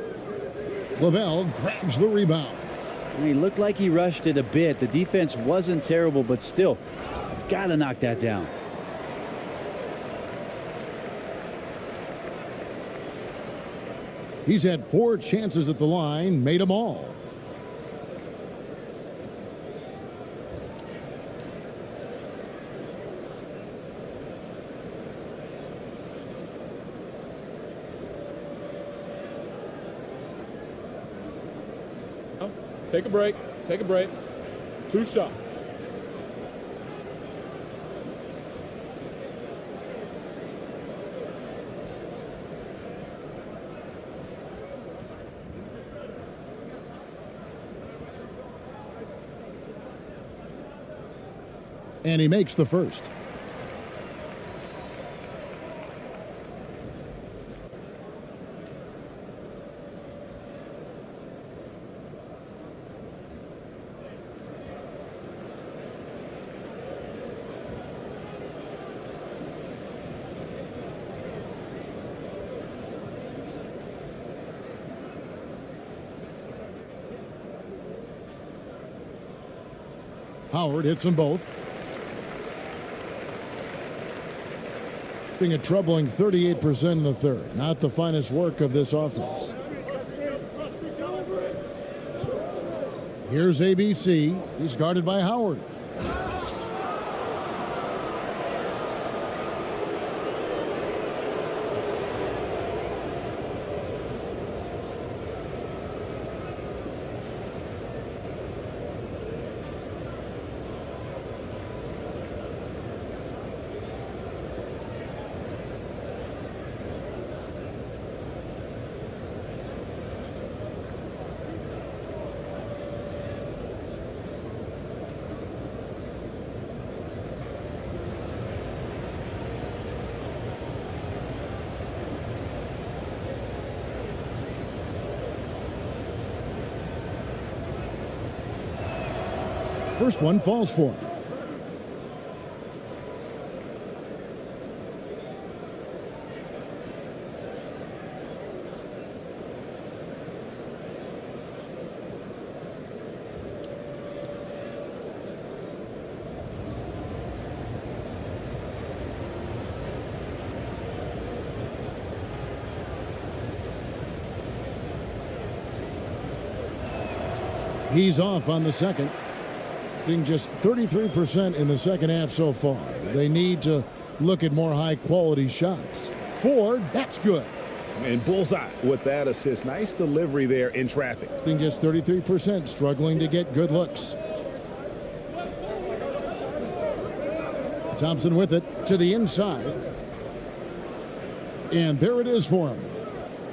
Clavel grabs the rebound. He looked like he rushed it a bit. The defense wasn't terrible, but still, he's got to knock that down. He's had 4 chances at the line, made them all. Take a break. Take a break. 2 shots. And he makes the first. Howard hits them both. A troubling 38% in the third. Not the finest work of this offense. Here's ABC. He's guarded by Howard. First one falls for him. He's off on the second. Being just 33% in the second half so far. They need to look at more high-quality shots. Ford, that's good. And bullseye with that assist. Nice delivery there in traffic. Being just 33%, struggling to get good looks. Thompson with it to the inside. And there it is for him.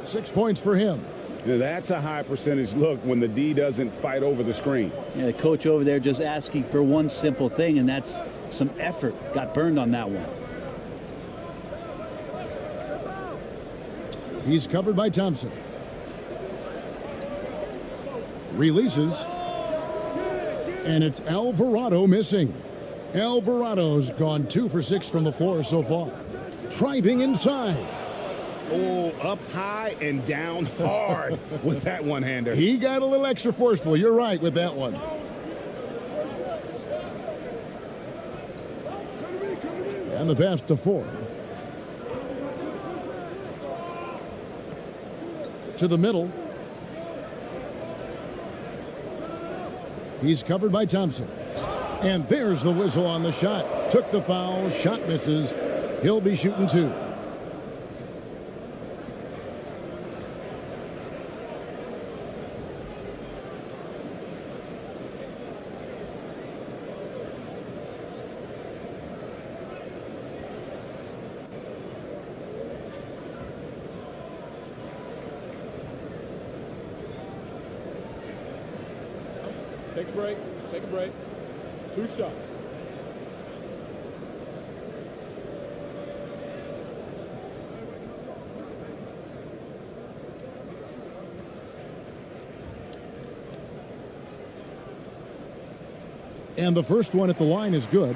6 points for him. That's a high percentage look when the D doesn't fight over the screen. Yeah, the coach over there just asking for one simple thing, and that's some effort. Got burned on that one. He's covered by Thompson. Releases. And it's Alvarado missing. Alvarado's gone 2 for 6 from the floor so far. Driving inside. Oh, up high and down hard with that one-hander. He got a little extra forceful. You're right with that one. And the pass to Ford. To the middle. He's covered by Thompson. And there's the whistle on the shot. Took the foul. Shot misses. He'll be shooting 2. Take a break. Take a break. 2 shots. And the first one at the line is good.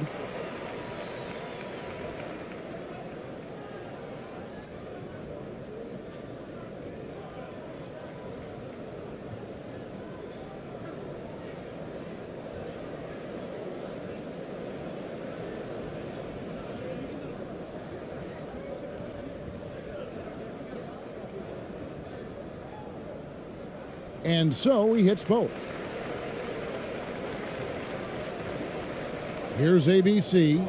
And so he hits both. Here's ABC.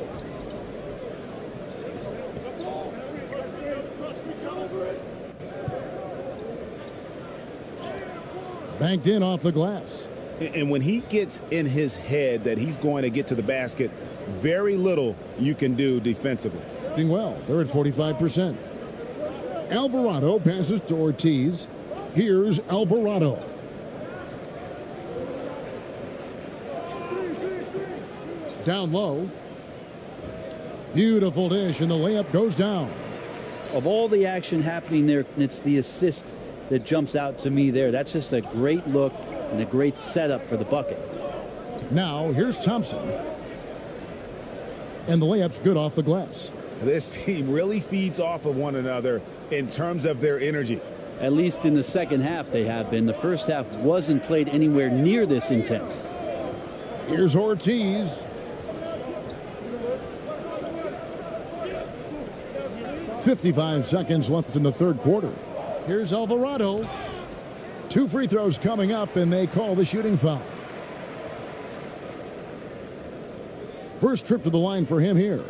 Banked in off the glass. And when he gets in his head that he's going to get to the basket, very little you can do defensively. Doing well. They're at 45%. Alvarado passes to Ortiz. Here's Alvarado. Down low. Beautiful dish, and the layup goes down. Of all the action happening there, it's the assist that jumps out to me there. That's just a great look and a great setup for the bucket. Now, here's Thompson. And the layup's good off the glass. This team really feeds off of one another in terms of their energy. At least in the second half they have been. The first half wasn't played anywhere near this intense. Here's Ortiz. .55 seconds left in the third quarter. Here's Alvarado. 2 free throws coming up, and they call the shooting foul. First trip to the line for him here.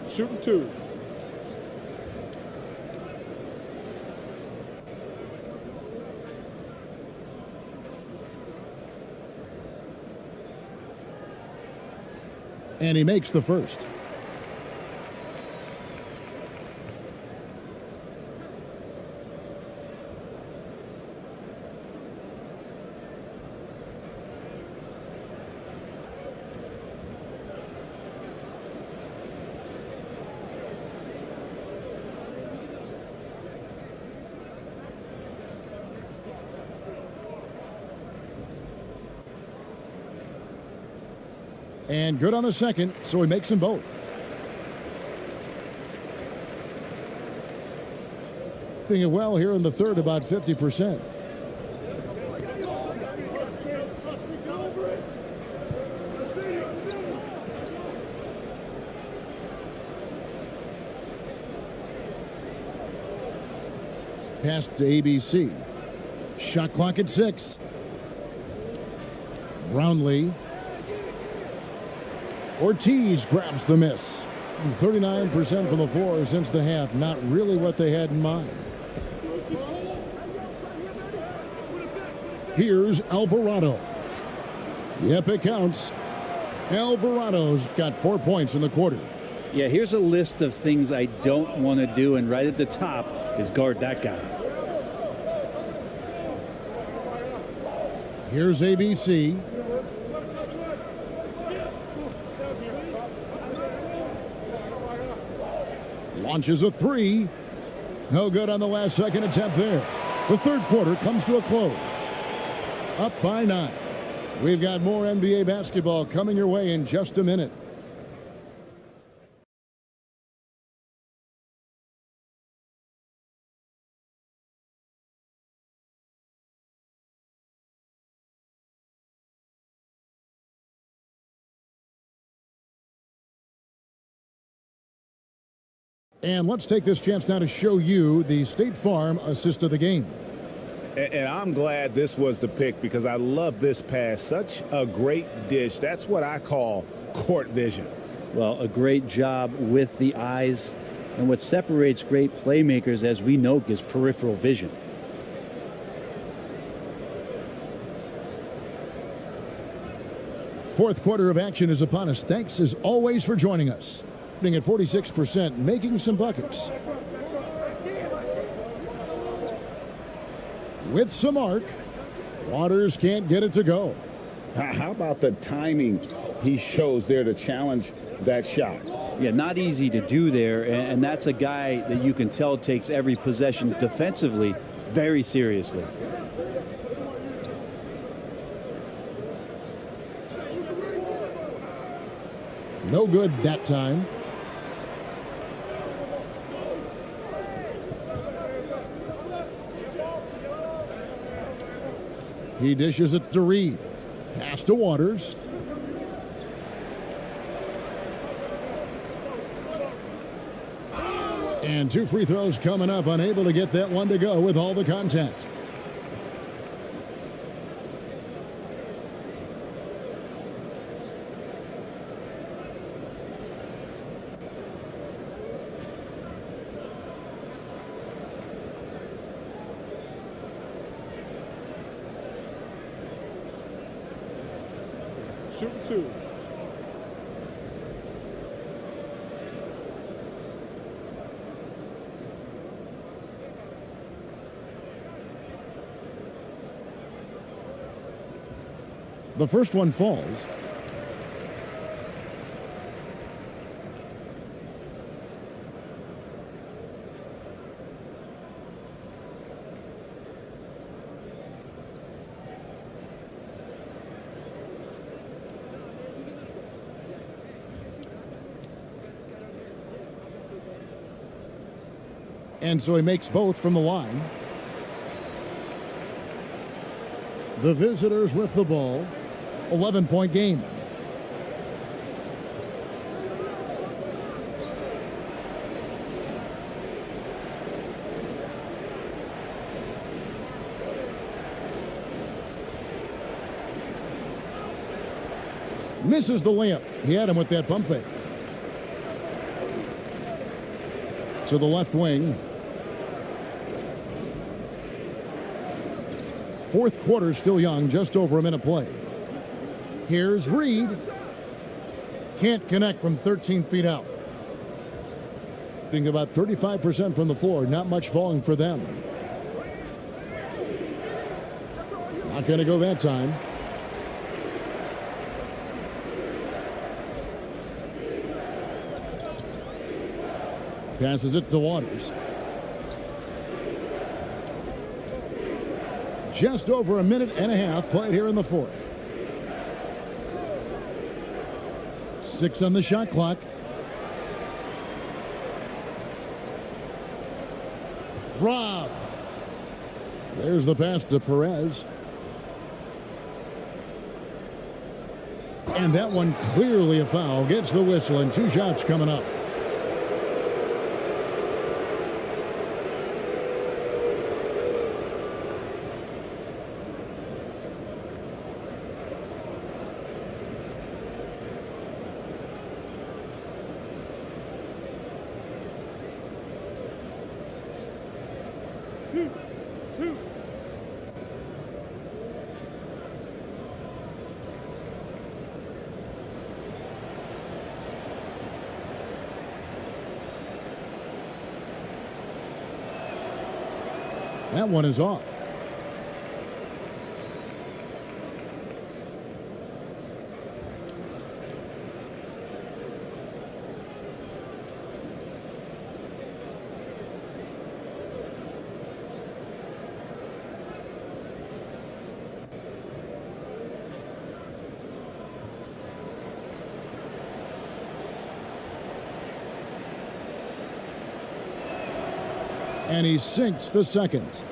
Shooting 2. And he makes the first. And good on the second, so he makes them both. Doing it well here in the third, about 50%. Pass to ABC. Shot clock at 6. Brownlee. Ortiz grabs the miss. 39% from the floor since the half. Not really what they had in mind. Here's Alvarado. Yep, it counts. Alvarado's got 4 points in the quarter. Yeah, here's a list of things I don't want to do, and right at the top is guard that guy. Here's ABC. Launches a 3. No good on the last second attempt there. The third quarter comes to a close. Up by 9. We've got more NBA basketball coming your way in just a minute. And let's take this chance now to show you the State Farm assist of the game. And I'm glad this was the pick because I love this pass. Such a great dish. That's what I call court vision. Well, a great job with the eyes. And what separates great playmakers, as we know, is peripheral vision. Fourth quarter of action is upon us. Thanks as always for joining us. At 46%, making some buckets. With some arc, Waters can't get it to go. How about the timing he shows there to challenge that shot? Yeah, not easy to do there, and that's a guy that you can tell takes every possession defensively very seriously. No good that time. He dishes it to Reed. Pass to Waters. And 2 free throws coming up, unable to get that one to go with all the contact. Shoot 2. The first one falls. And so he makes both from the line. The visitors with the ball. 11-point game. Misses the layup. He had him with that pump fake. To the left wing. Fourth quarter still young, just over a minute play. Here's Reed. Can't connect from 13 feet out. Being about 35% from the floor, not much falling for them. Not going to go that time. Passes it to Waters. Just over a minute and a half played here in the fourth. 6 on the shot clock. Rob. There's the pass to Perez. And that one clearly a foul. Gets the whistle and 2 shots coming up. That one is off. And he sinks the second.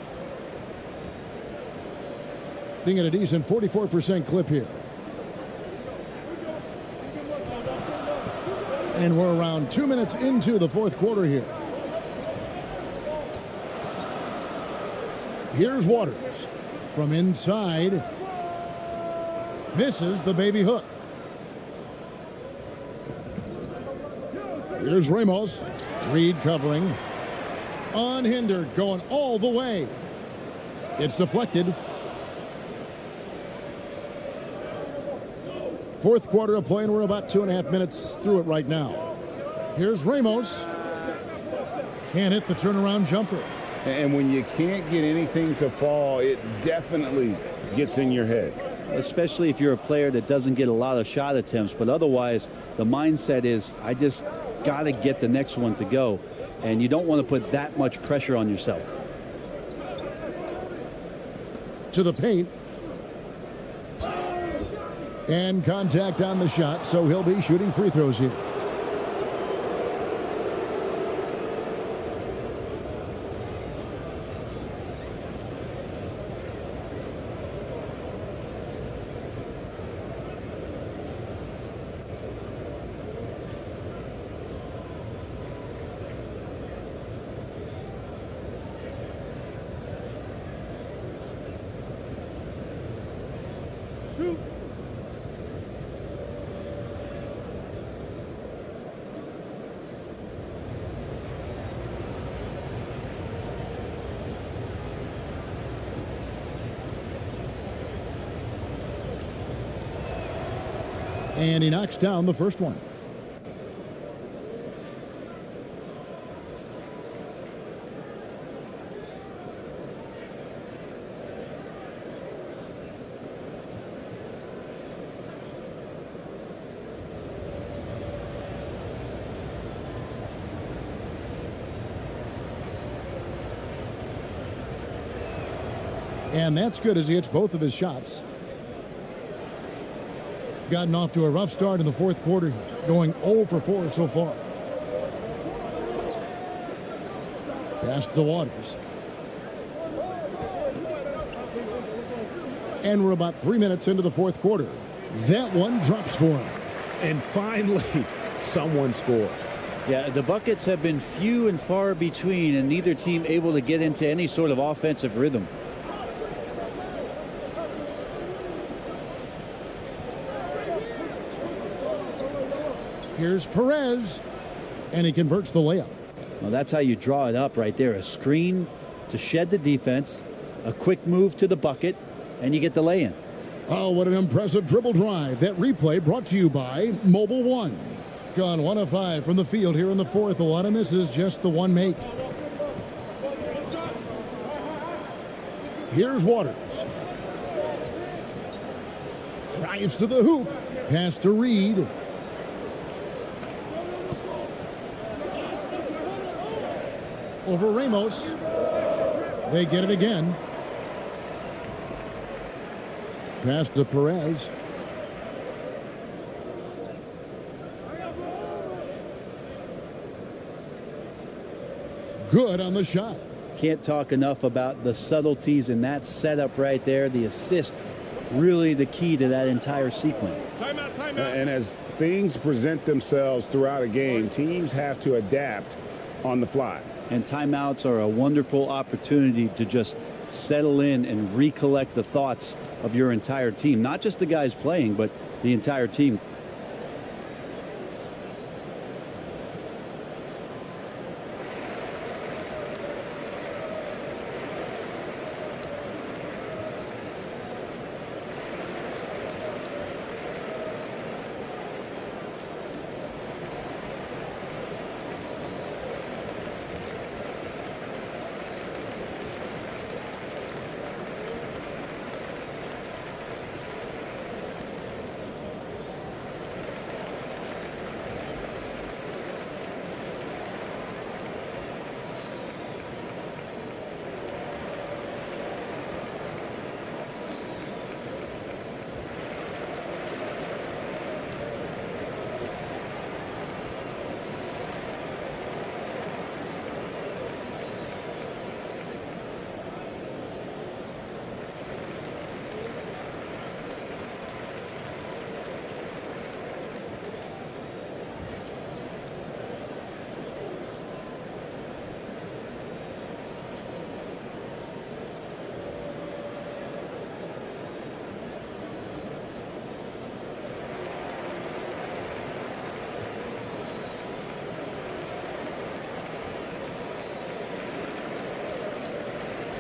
Being at a decent 44% clip here. And we're around 2 minutes into the fourth quarter here. Here's Waters from inside. Misses the baby hook. Here's Ramos. Reed covering. Unhindered, going all the way. It's deflected. Fourth quarter of play, and we're about 2.5 minutes through it right now. Here's Ramos. Can't hit the turnaround jumper. And when you can't get anything to fall, it definitely gets in your head. Especially if you're a player that doesn't get a lot of shot attempts, but otherwise the mindset is, I just got to get the next one to go. And you don't want to put that much pressure on yourself. To the paint. And contact on the shot, so he'll be shooting free throws here. And he knocks down the first one. And that's good as he hits both of his shots. Gotten off to a rough start in the fourth quarter, going 0 for 4 so far. Pass to Waters. And we're about 3 minutes into the fourth quarter. That one drops for him. And finally, someone scores. Yeah, the buckets have been few and far between, and neither team able to get into any sort of offensive rhythm. Here's Perez, and he converts the layup. Well, that's how you draw it up right there. A screen to shed the defense, a quick move to the bucket, and you get the lay-in. Oh, what an impressive dribble drive. That replay brought to you by Mobile One. Gone 1 of 5 from the field here in the fourth. A lot of misses, just the one make. Here's Waters. Drives to the hoop. Pass to Reed. Over Ramos. They get it again. Pass to Perez. Good on the shot. Can't talk enough about the subtleties in that setup right there. The assist, really the key to that entire sequence. Timeout, timeout. And as things present themselves throughout a game, teams have to adapt on the fly. And timeouts are a wonderful opportunity to just settle in and recollect the thoughts of your entire team. Not just the guys playing, but the entire team.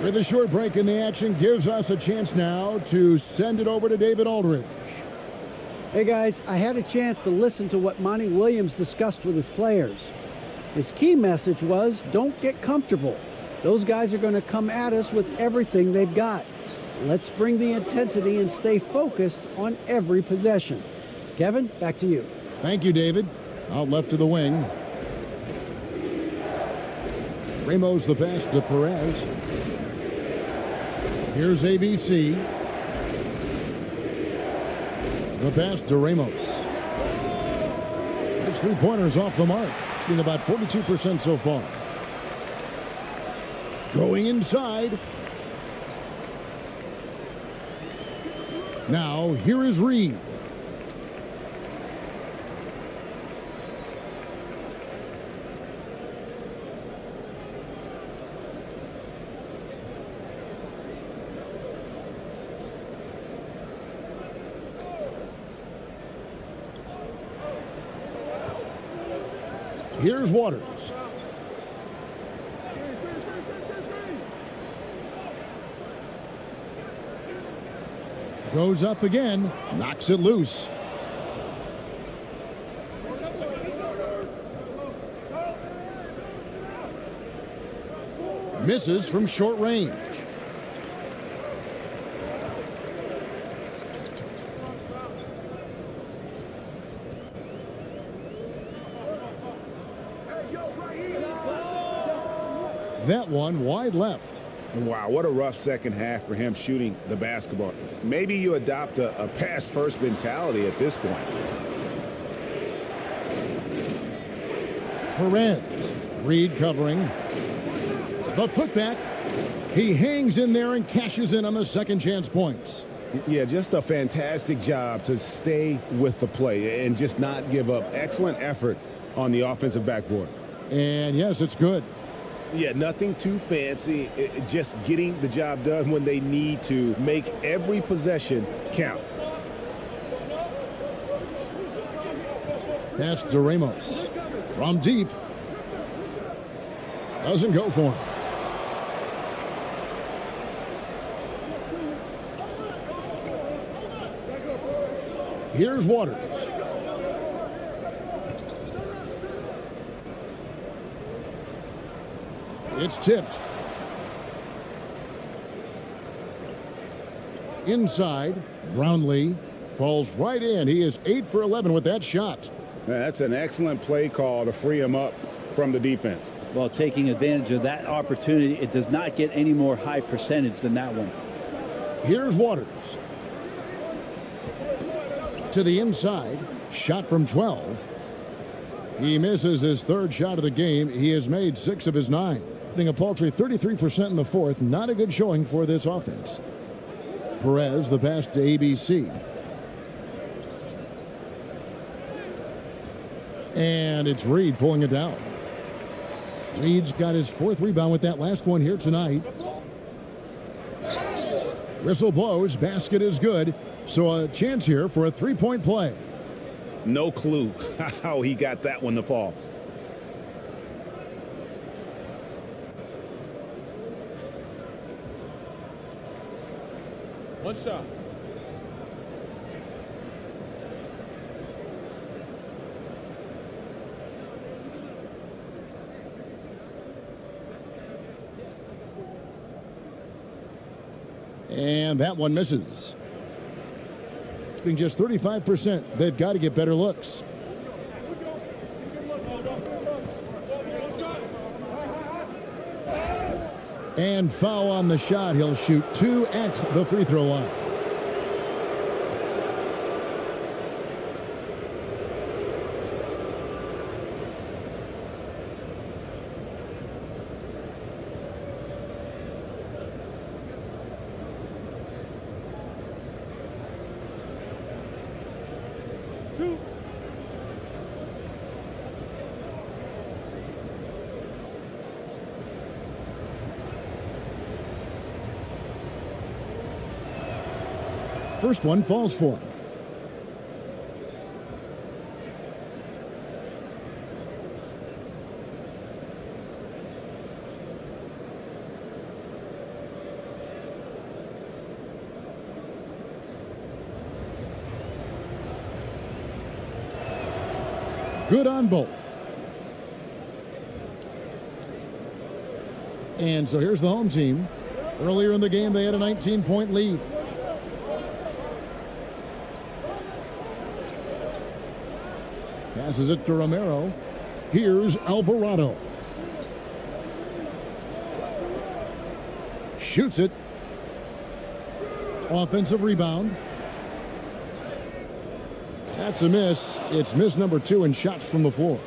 With a short break in the action, gives us a chance now to send it over to David Aldridge. Hey guys, I had a chance to listen to what Monty Williams discussed with his players. His key message was, don't get comfortable. Those guys are going to come at us with everything they've got. Let's bring the intensity and stay focused on every possession. Kevin, back to you. Thank you, David. Out left to the wing. Ramos the pass to Perez. Here's ABC. The pass to Ramos. His three-pointers off the mark, being about 42% so far. Going inside. Now, here is Reed. Here's Waters. Goes up again, knocks it loose. Misses from short range. That one wide left. Wow, what a rough second half for him shooting the basketball. Maybe you adopt a pass-first mentality at this point. Perez. Reed covering. The putback. He hangs in there and cashes in on the second chance points. Yeah, just a fantastic job to stay with the play and just not give up. Excellent effort on the offensive backboard. And yes, it's good. Yeah, nothing too fancy. Just getting the job done when they need to. Make every possession count. That's DeRamos. From deep. Doesn't go for him. Here's Waters. It's tipped. Inside, Brownlee falls right in. He is 8 for 11 with that shot. That's an excellent play call to free him up from the defense. Well, taking advantage of that opportunity, it does not get any more high percentage than that one. Here's Waters. To the inside, shot from 12. He misses his third shot of the game. He has made 6 of his 9. Hitting a paltry 33% in the fourth. Not a good showing for this offense. Perez, the pass to ABC. And it's Reed pulling it down. Reed's got his 4th rebound with that last one here tonight. Whistle blows. Basket is good. So a chance here for a 3-point play. No clue how he got that one to fall. One shot. And that one misses. Being just 35%, they've got to get better looks. And foul on the shot. He'll shoot 2 at the free throw line. First one falls for him. Good on both. And so here's the home team. Earlier in the game, they had a 19-point lead. Passes it to Romero. Here's Alvarado. Shoots it. Offensive rebound. That's a miss. It's miss number 2 in shots from the floor.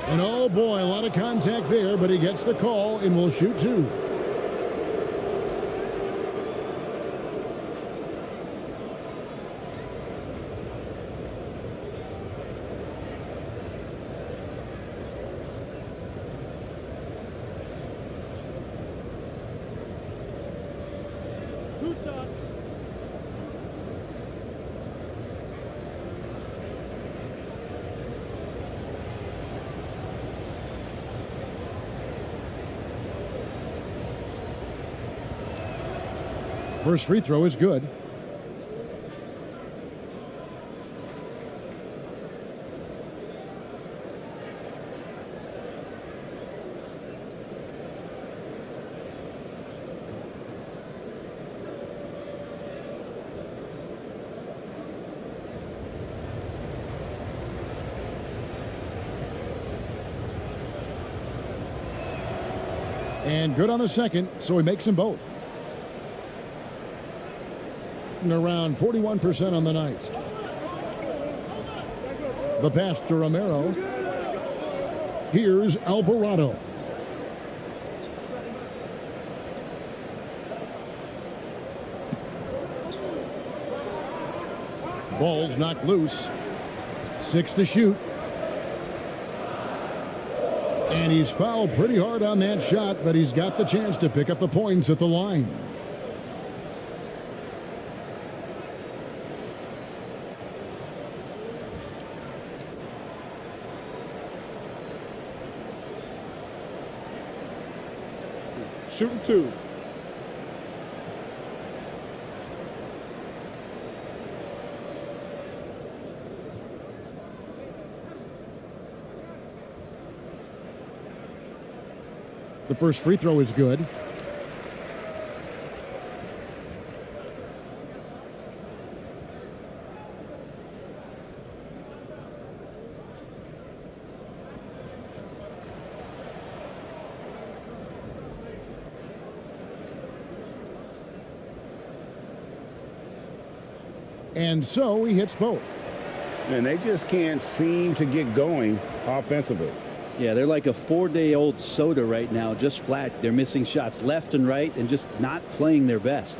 And oh boy, a lot of contact there, but he gets the call and will shoot 2. First free throw is good. And good on the second, so he makes them both. And around 41% on the night. The pass to Romero. Here's Alvarado. Ball's knocked loose. 6 to shoot. And he's fouled pretty hard on that shot, but he's got the chance to pick up the points at the line. Shooting 2. The first free throw is good. And so he hits both. And they just can't seem to get going offensively. Yeah, they're like a 4-day-old soda right now, just flat. They're missing shots left and right and just not playing their best.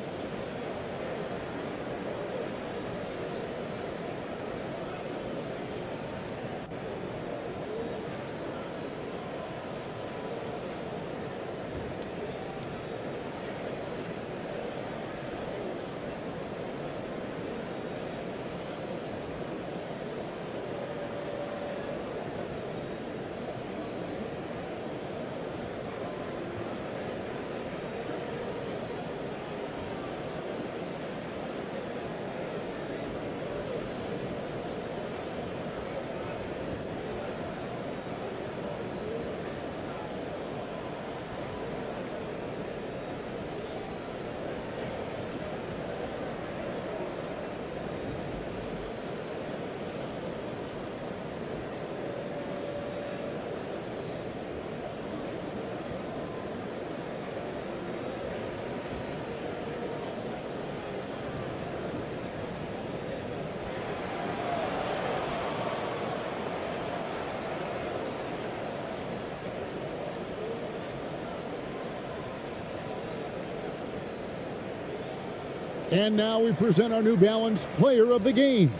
And now we present our New Balance Player of the Game.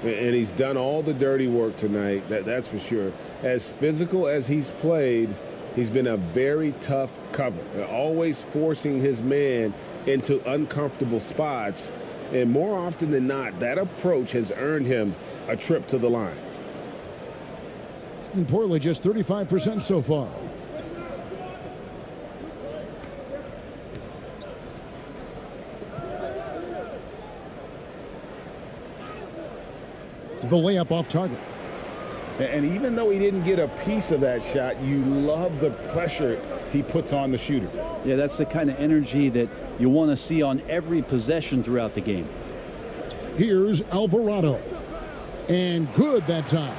And he's done all the dirty work tonight, that's for sure. As physical as he's played, he's been a very tough cover, always forcing his man into uncomfortable spots. And more often than not, that approach has earned him a trip to the line. And Portland just 35% so far. The layup off target. And even though he didn't get a piece of that shot, you love the pressure he puts on the shooter. Yeah, that's the kind of energy that you want to see on every possession throughout the game. Here's Alvarado. And good that time.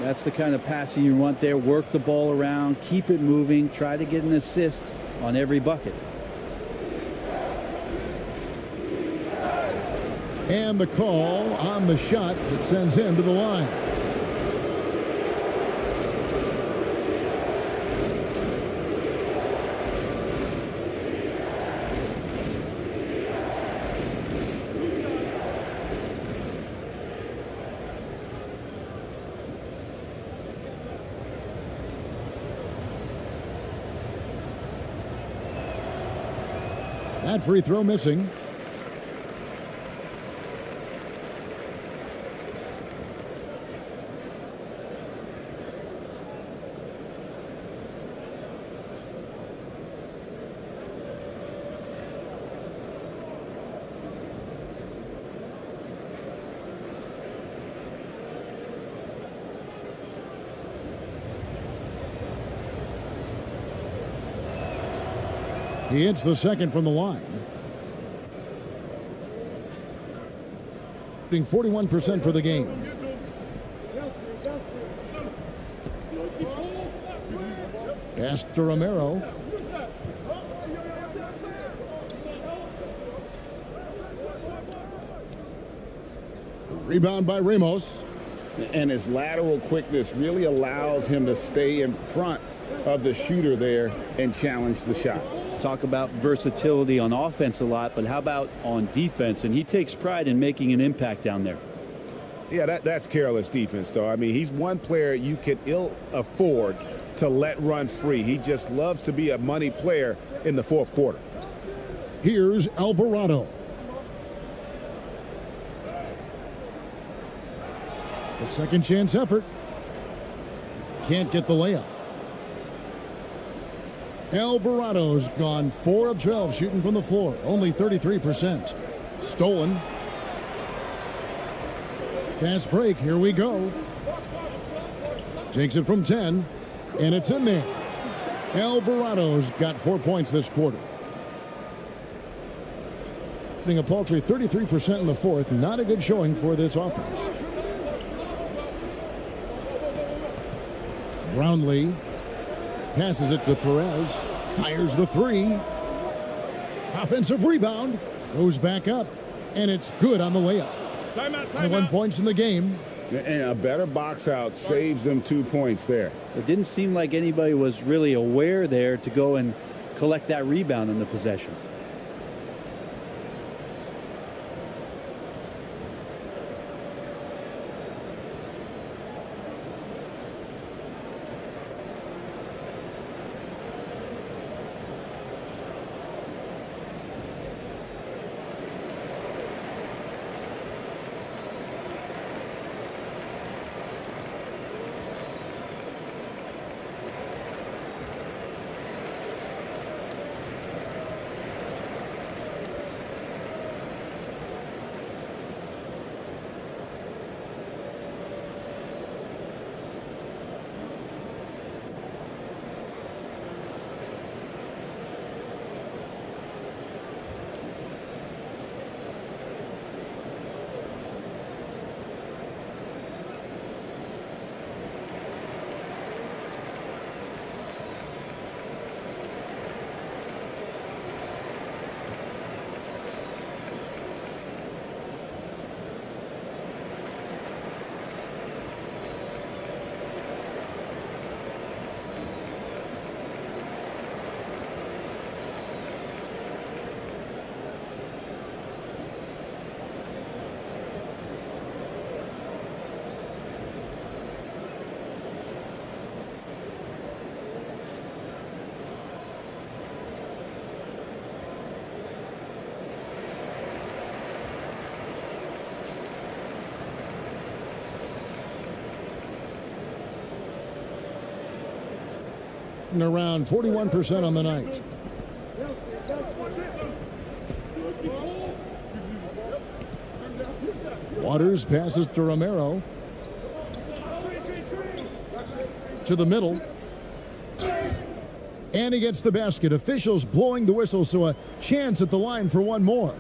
That's the kind of passing you want there. Work the ball around, keep it moving, try to get an assist on every bucket. And the call on the shot that sends him to the line. That free throw missing. He hits the second from the line. Shooting 41% for the game. Pass to Romero. Rebound by Ramos. And his lateral quickness really allows him to stay in front of the shooter there and challenge the shot. Talk about versatility on offense a lot, but how about on defense? And he takes pride in making an impact down there. Yeah, that's careless defense, though. I mean, he's one player you can ill afford to let run free. He just loves to be a money player in the fourth quarter. Here's Alvarado. A second chance effort. Can't get the layup. Alvarado's gone 4 of 12 shooting from the floor. Only 33%. Stolen. Fast break. Here we go. Takes it from 10. And it's in there. Alvarado's got 4 points this quarter. Getting a paltry 33% in the fourth. Not a good showing for this offense. Brownlee passes it to Perez. Fires the three. Offensive rebound. Goes back up. And it's good on the layup. 21 points in the game. And a better box out saves them 2 points there. It didn't seem like anybody was really aware there to go and collect that rebound in the possession. And around 41% on the night. Waters passes to Romero. To the middle. And he gets the basket. Officials blowing the whistle, so a chance at the line for one more.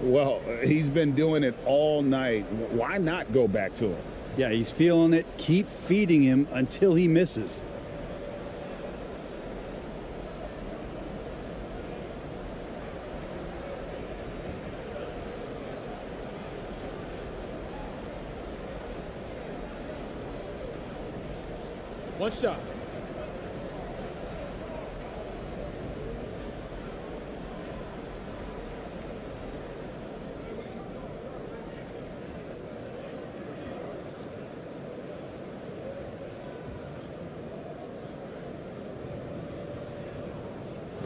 Well, he's been doing it all night. Why not go back to him? Yeah, he's feeling it. Keep feeding him until he misses. One shot.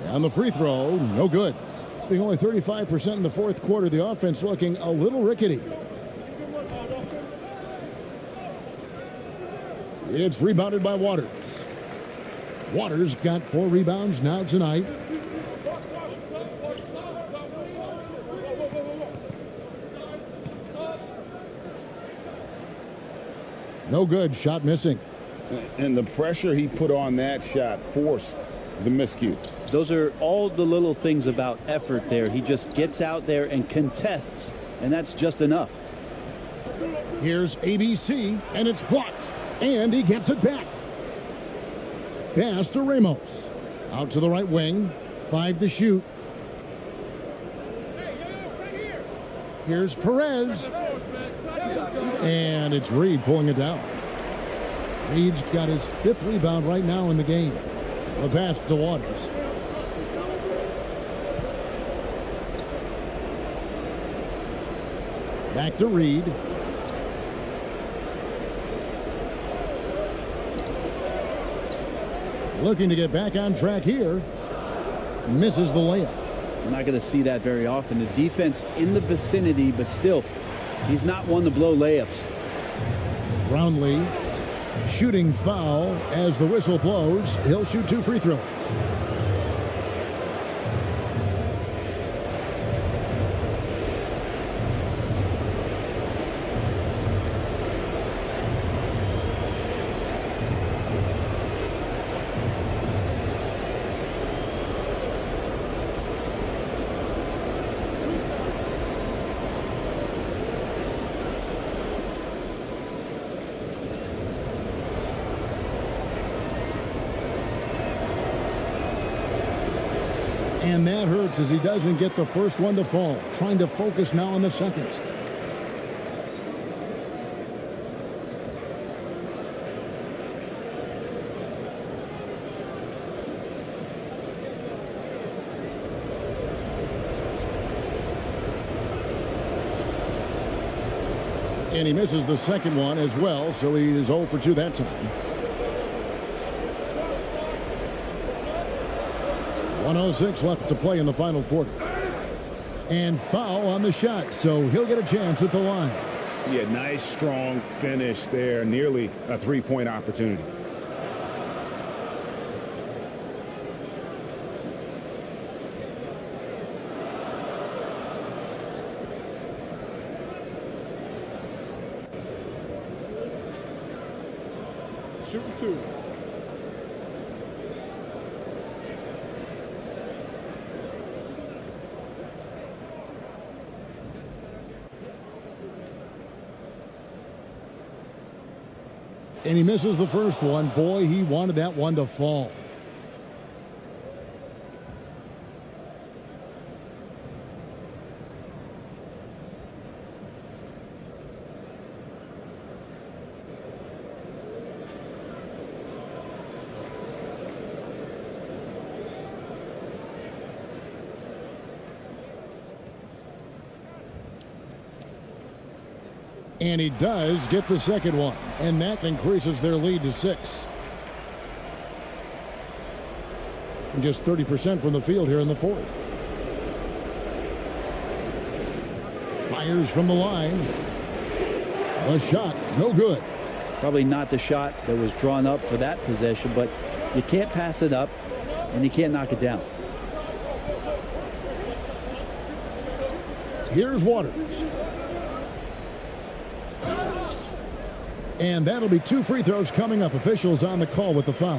On the free throw, no good. Being only 35% in the fourth quarter, the offense looking a little rickety. It's rebounded by Waters. Waters got 4 rebounds now tonight. No good. Shot missing. And the pressure he put on that shot forced the miscue. Those are all the little things about effort there. He just gets out there and contests, and that's just enough. Here's ABC, and it's blocked. And he gets it back. Pass to Ramos. Out to the right wing. 5 to shoot. Here's Perez. And it's Reed pulling it down. Reed's got his 5th rebound right now in the game. The pass to Waters. Back to Reed. Looking to get back on track here. Misses the layup. I'm not going to see that very often. The defense in the vicinity, but still, he's not one to blow layups. Brownlee shooting foul as the whistle blows. He'll shoot 2 free throws. And that hurts as he doesn't get the first one to fall. Trying to focus now on the second. And he misses the second one as well, so he is 0 for 2 that time. 1:06 left to play in the final quarter. And foul on the shot, so he'll get a chance at the line. Yeah, nice, strong finish there. Nearly a 3-point opportunity. Shooting 2. And he misses the first one. Boy, he wanted that one to fall. And he does get the second one, and that increases their lead to 6. And just 30% from the field here in the fourth. Fires from the line. A shot, no good. Probably not the shot that was drawn up for that possession, but you can't pass it up, and you can't knock it down. Here's Waters. And that'll be 2 free throws coming up. Officials on the call with the foul.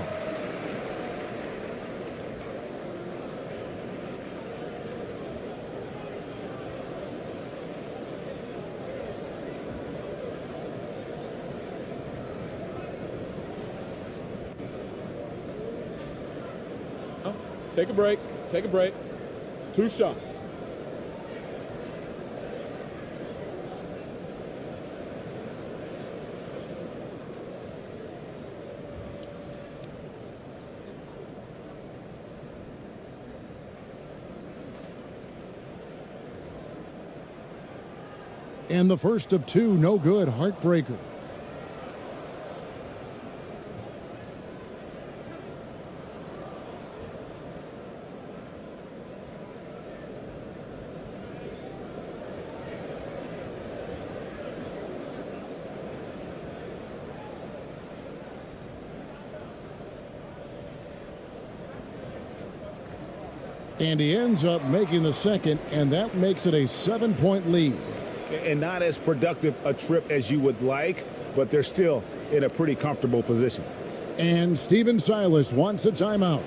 Take a break. Take a break. 2 shots. And the first of 2, no good. Heartbreaker. And he ends up making the second, and that makes it a 7-point lead. And not as productive a trip as you would like, but they're still in a pretty comfortable position. And Steven Silas wants a timeout.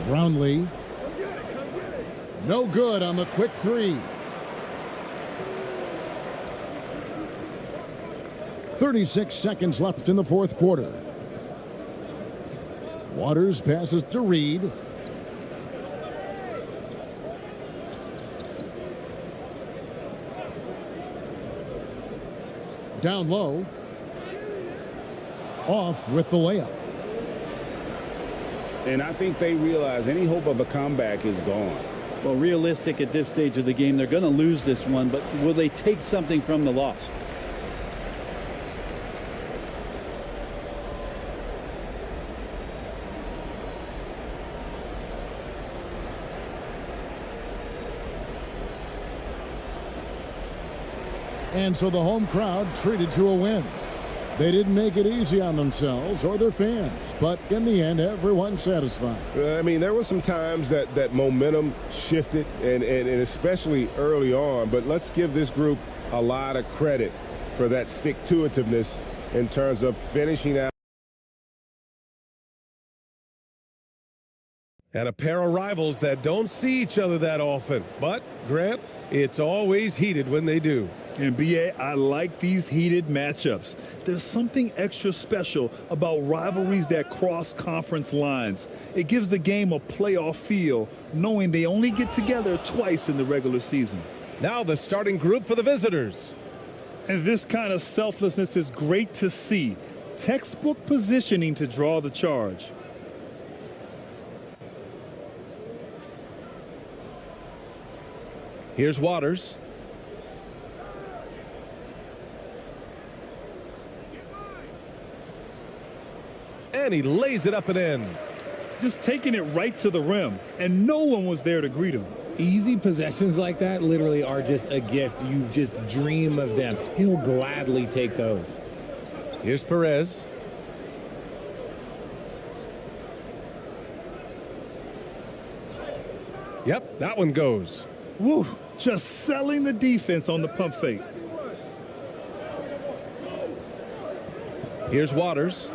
Brownlee. No good on the quick three. 36 seconds left in the fourth quarter. Waters passes to Reed. Down low. Off with the layup. And I think they realize any hope of a comeback is gone. Well, realistic at this stage of the game, they're going to lose this one, but will they take something from the loss? And so the home crowd treated to a win. They didn't make it easy on themselves or their fans, but in the end, everyone's satisfied. I mean, there were some times that momentum shifted, and especially early on, but let's give this group a lot of credit for that stick-to-itiveness in terms of finishing out. And a pair of rivals that don't see each other that often. But, Grant, it's always heated when they do. And BA, I like these heated matchups. There's something extra special about rivalries that cross conference lines. It gives the game a playoff feel, knowing they only get together twice in the regular season. Now the starting group for the visitors. And this kind of selflessness is great to see. Textbook positioning to draw the charge. Here's Waters. And he lays it up and in. Just taking it right to the rim, and no one was there to greet him. Easy possessions like that literally are just a gift. You just dream of them. He'll gladly take those. Here's Perez. Yep, that one goes. Woo, just selling the defense on the pump fake. Here's Waters.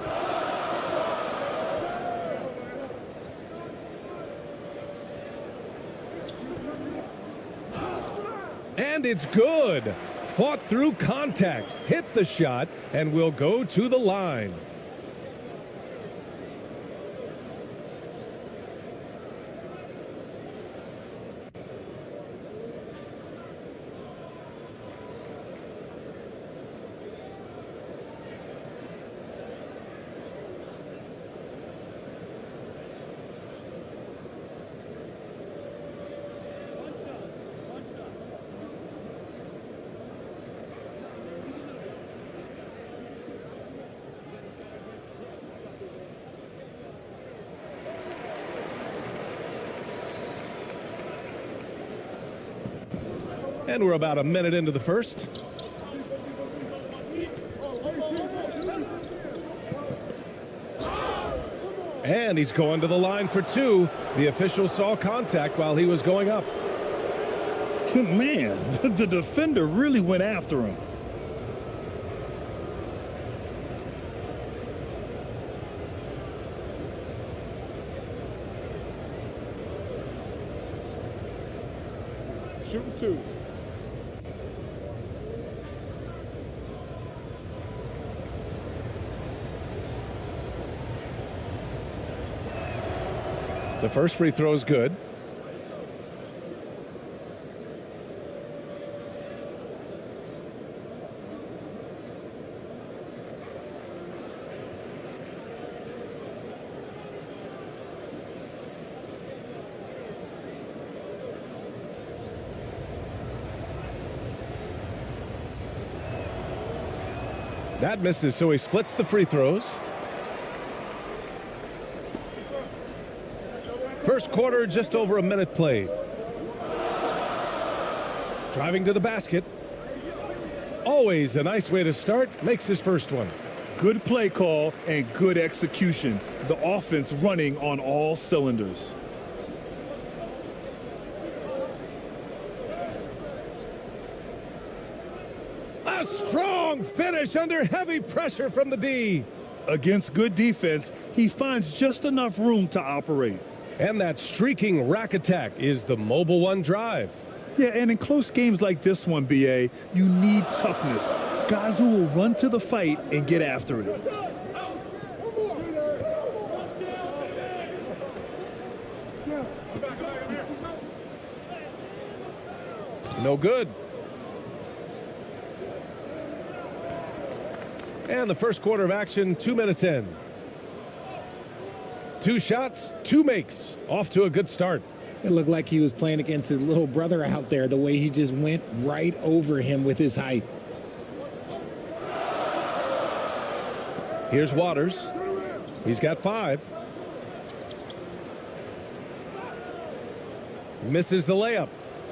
And it's good. Fought through contact, hit the shot, and will go to the line. And we're about a minute into the first. And he's going to the line for two. The official saw contact while he was going up. Man, the defender really went after him. Shooting two. The first free throw is good. That misses, so he splits the free throws. First quarter, just over a minute played. Driving to the basket. Always a nice way to start. Makes his first one. Good play call and good execution. The offense running on all cylinders. A strong finish under heavy pressure from the D. Against good defense, he finds just enough room to operate. And that streaking rack attack is the Mobile One drive. Yeah, and in close games like this one, BA, you need toughness. Guys who will run to the fight and get after it. No good. And the first quarter of action, 2 minutes in. 2 shots, 2 makes. Off to a good start. It looked like he was playing against his little brother out there, the way he just went right over him with his height. Here's Waters. He's got 5. Misses the layup.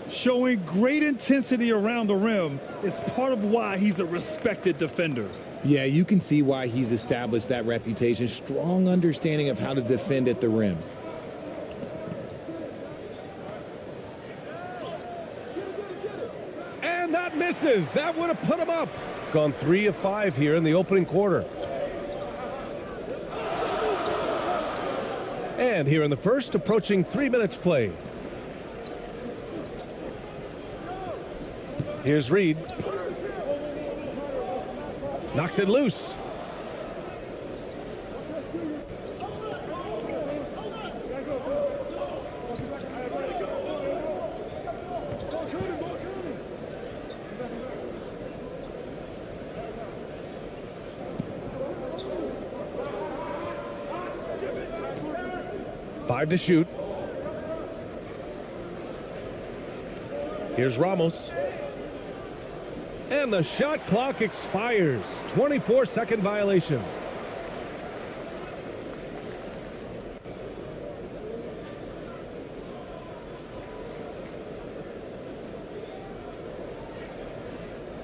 Showing great intensity around the rim is part of why he's a respected defender. Yeah, you can see why he's established that reputation. Strong understanding of how to defend at the rim. And that misses. That would have put him up. Gone 3 of 5 here in the opening quarter. And here in the first, approaching 3 minutes play. Here's Reed. Knocks it loose. Five to shoot. Here's Ramos. And the shot clock expires. 24-second violation.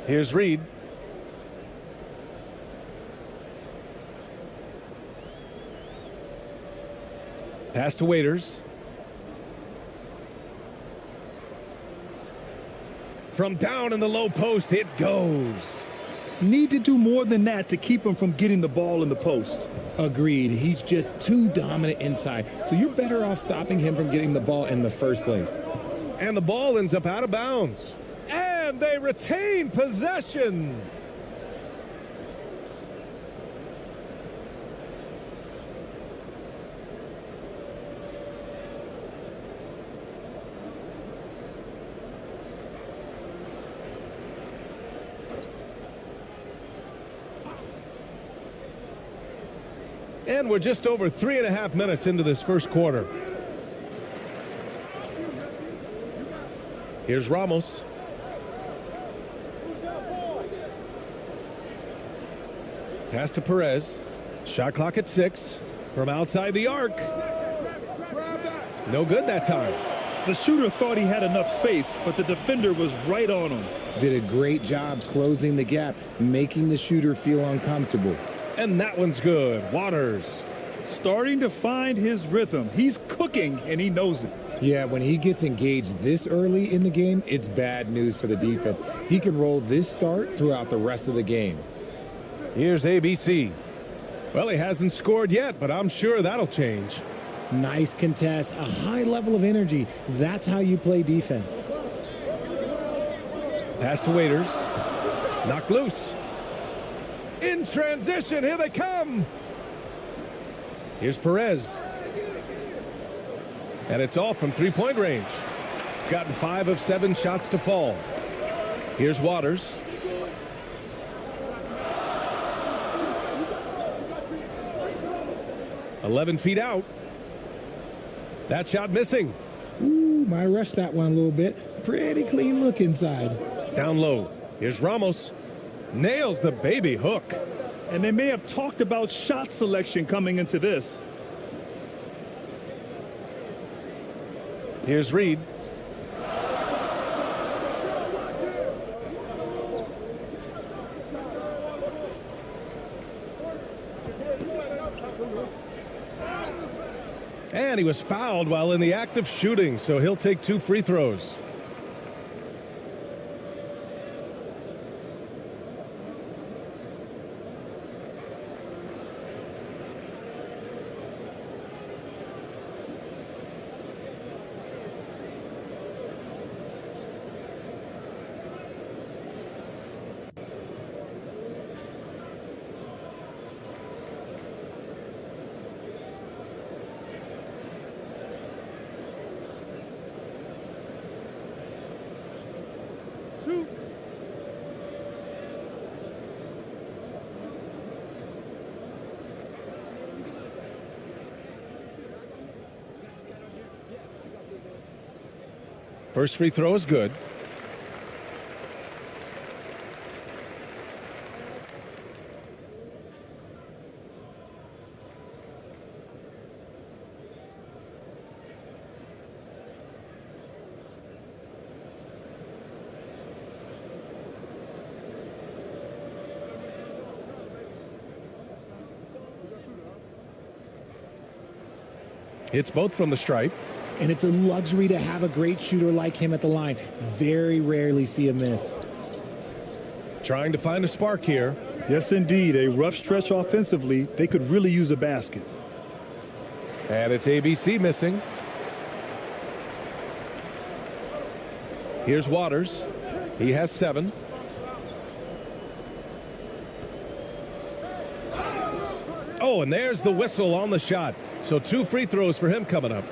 Here's Reed. Pass to Waiters. From down in the low post, it goes. Need to do more than that to keep him from getting the ball in the post. Agreed. He's just too dominant inside. So you're better off stopping him from getting the ball in the first place. And the ball ends up out of bounds. And they retain possession. And we're just over 3.5 minutes into this first quarter. Here's Ramos. Pass to Perez. Shot clock at 6. From outside the arc. No good that time. The shooter thought he had enough space, but the defender was right on him. Did a great job closing the gap, making the shooter feel uncomfortable. And that one's good. Waters. Starting to find his rhythm. He's cooking, and he knows it. Yeah, when he gets engaged this early in the game, it's bad news for the defense. He can roll this start throughout the rest of the game. Here's ABC. Well, he hasn't scored yet, but I'm sure that'll change. Nice contest, a high level of energy. That's how you play defense. Pass to Waiters. Knocked loose. In transition, here they come. Here's Perez. And it's off from three-point range. Gotten 5 of 7 shots to fall. Here's Waters. "11 feet out. That shot missing. Ooh, might rush that one a little bit. Pretty clean look inside. Down low. Here's Ramos. Nails the baby hook. And they may have talked about shot selection coming into this. Here's Reed. And he was fouled while in the act of shooting, so he'll take 2 free throws. First free throw is good. Hits both from the stripe. And it's a luxury to have a great shooter like him at the line. Very rarely see a miss. Trying to find a spark here. Yes, indeed. A rough stretch offensively. They could really use a basket. And it's ABC missing. Here's Waters. He has 7. Oh, and there's the whistle on the shot. So 2 free throws for him coming up.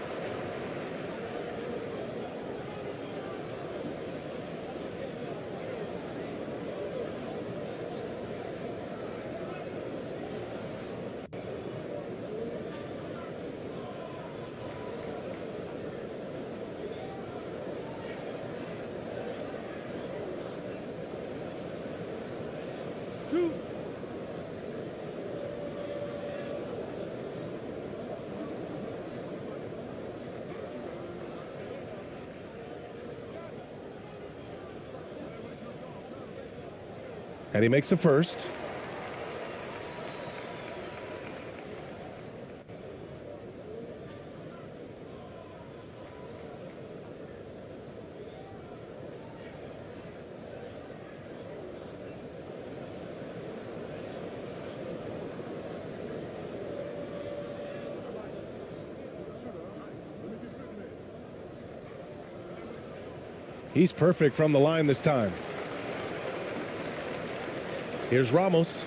And he makes a first. He's perfect from the line this time. Here's Ramos.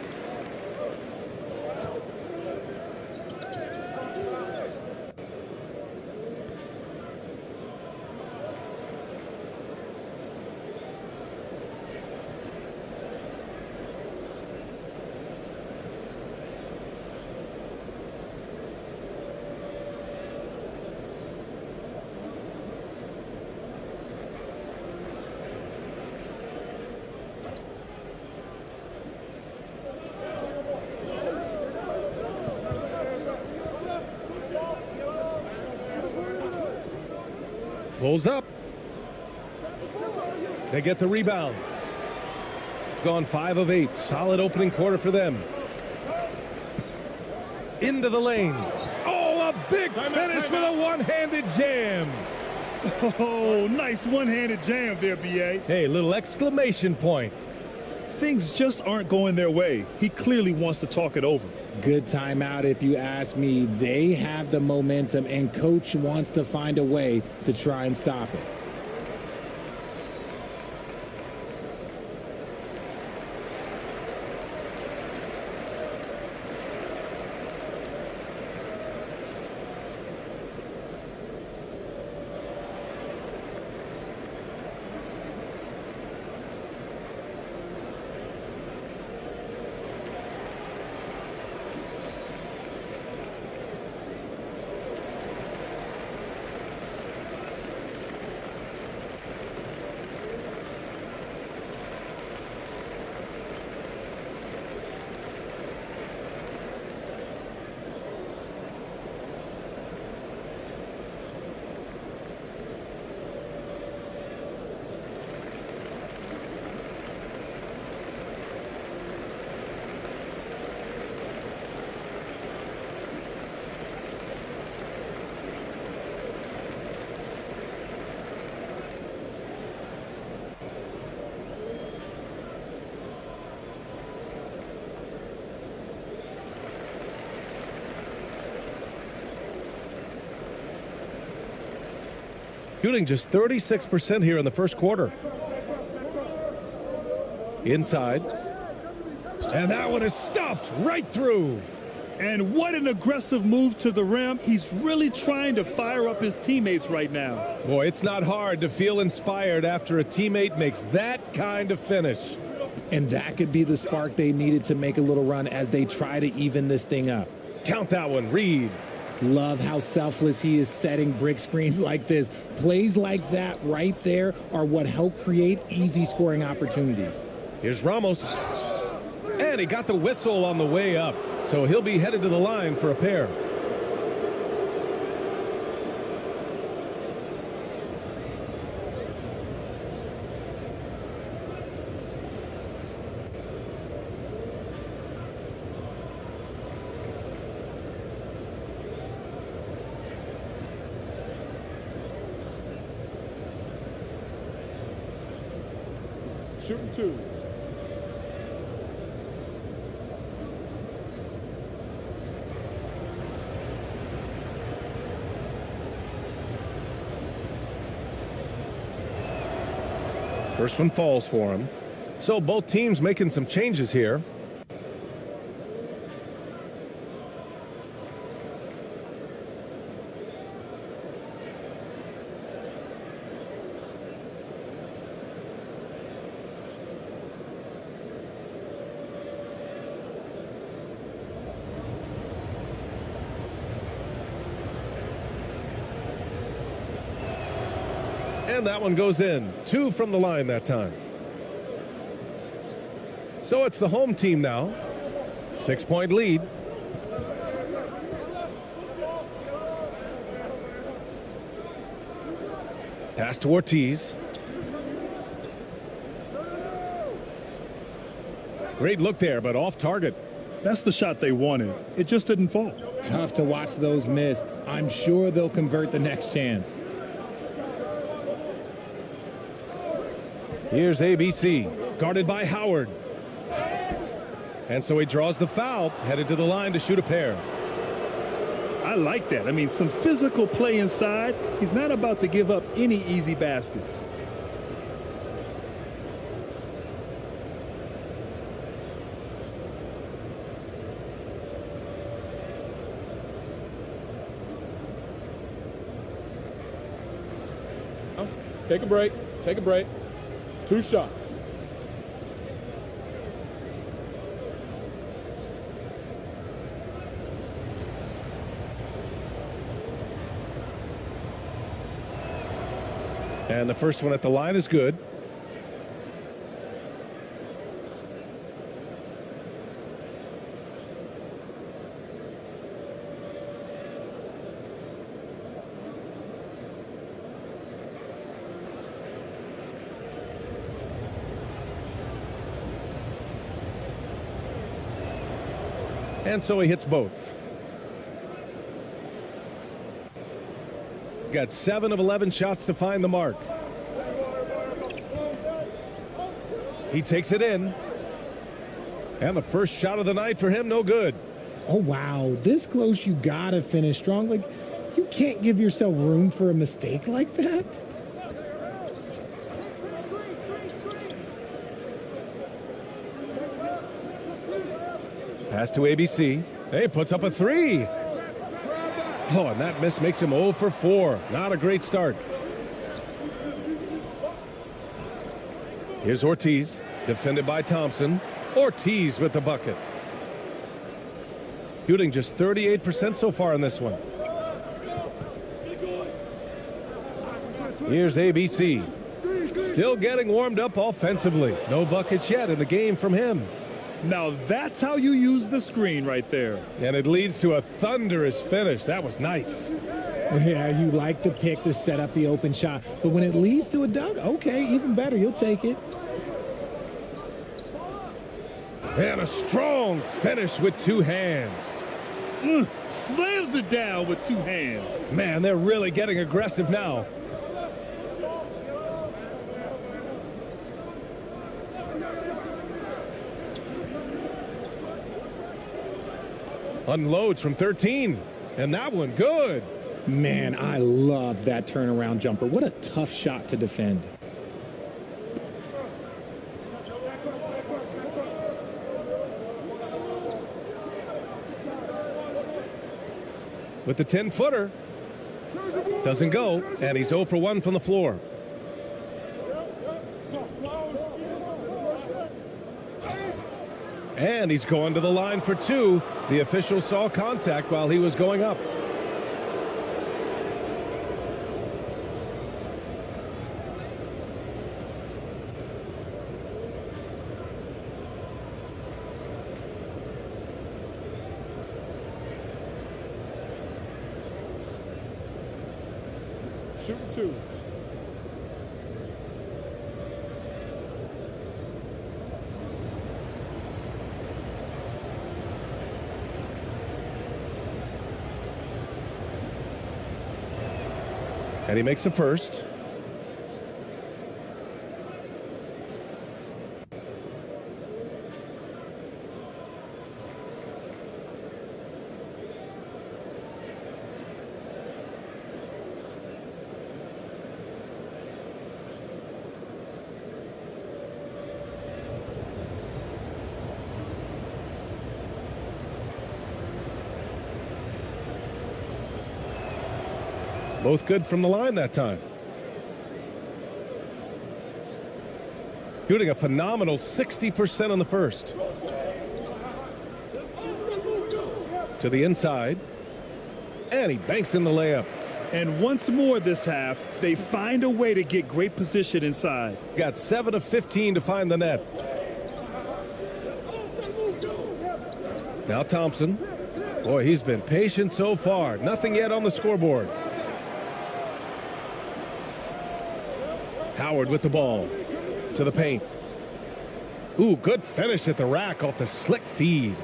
Pulls up. They get the rebound. Gone 5 of 8. Solid opening quarter for them. Into the lane. Oh, a big finish with a one-handed jam. Oh, nice one-handed jam there, B.A. Hey, little exclamation point. Things just aren't going their way. He clearly wants to talk it over. Good timeout if you ask me. They have the momentum, and coach wants to find a way to try and stop it. Shooting just 36% here in the first quarter. Inside. And that one is stuffed right through. And what an aggressive move to the rim. He's really trying to fire up his teammates right now. Boy, it's not hard to feel inspired after a teammate makes that kind of finish. And that could be the spark they needed to make a little run as they try to even this thing up. Count that one, Reed. Love how selfless he is setting brick screens like this. Plays like that right there are what help create easy scoring opportunities. Here's Ramos. And he got the whistle on the way up. So he'll be headed to the line for a pair. Shooting 2. First one falls for him. So both teams making some changes here. And that one goes in. 2 from the line that time. So it's the home team now. 6-point lead. Pass to Ortiz. Great look there, but off target. That's the shot they wanted. It just didn't fall. Tough to watch those miss. I'm sure they'll convert the next chance. Here's ABC, guarded by Howard. And so he draws the foul, headed to the line to shoot a pair. I like that. I mean, some physical play inside. He's not about to give up any easy baskets. Take a break. Take a break. 2 shots. And the first one at the line is good. And so he hits both. Got 7 of 11 shots to find the mark. He takes it in. And the first shot of the night for him, no good. Oh, wow. This close, you gotta finish strong. Like, you can't give yourself room for a mistake like that. Pass to ABC. Hey, puts up a 3. Oh, and that miss makes him 0 for 4. Not a great start. Here's Ortiz, defended by Thompson. Ortiz with the bucket. Shooting just 38% so far in this one. Here's ABC. Still getting warmed up offensively. No buckets yet in the game from him. Now that's how you use the screen right there. And it leads to a thunderous finish. That was nice. Yeah, you like the pick to set up the open shot. But when it leads to a dunk, okay, even better. You'll take it. And a strong finish with 2 hands. Slams it down with 2 hands. Man, they're really getting aggressive now. Unloads from 13. And that one good. Man, I love that turnaround jumper. What a tough shot to defend. With the 10-footer. Doesn't go. And he's 0 for 1 from the floor. And he's going to the line for 2. The official saw contact while he was going up. Shooting 2. And he makes the first. Both good from the line that time. Shooting a phenomenal 60% on the first. To the inside. And he banks in the layup. And once more this half, they find a way to get great position inside. Got 7 of 15 to find the net. Now Thompson. Boy, he's been patient so far. Nothing yet on the scoreboard. Howard with the ball to the paint. Ooh, good finish at the rack off the slick feed.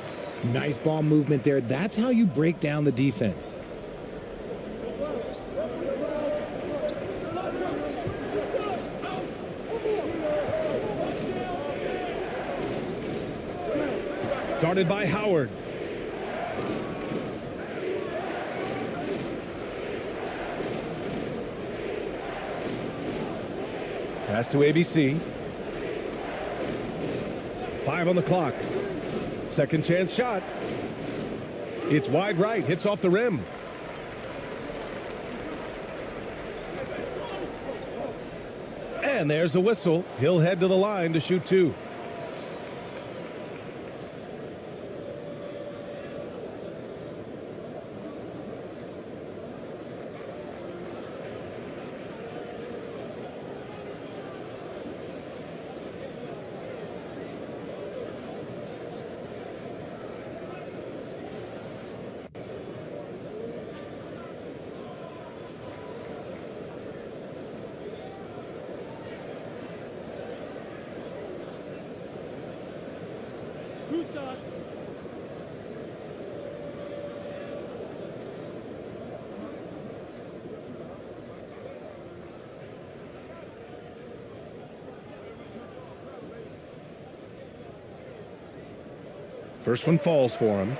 Nice ball movement there. That's how you break down the defense. Guarded by Howard. Pass to ABC. 5 on the clock. Second chance shot. It's wide right. Hits off the rim. And there's a whistle. He'll head to the line to shoot 2. First one falls for him.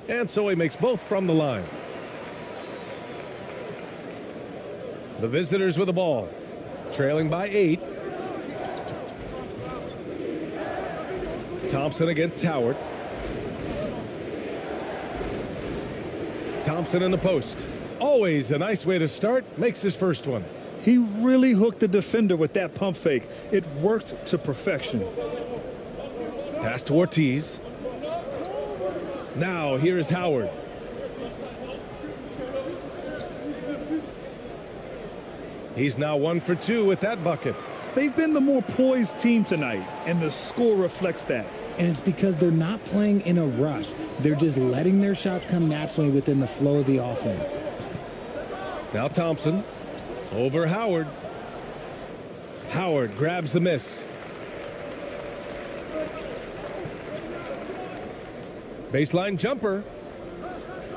And so he makes both from the line. The visitors with the ball, trailing by 8. Thompson against Howard. Thompson in the post. Always a nice way to start. Makes his first one. He really hooked the defender with that pump fake. It worked to perfection. Pass to Ortiz. Now here is Howard. He's now 1 for 2 with that bucket. They've been the more poised team tonight, and the score reflects that. And it's because they're not playing in a rush. They're just letting their shots come naturally within the flow of the offense. Now Thompson over Howard. Howard grabs the miss. Baseline jumper.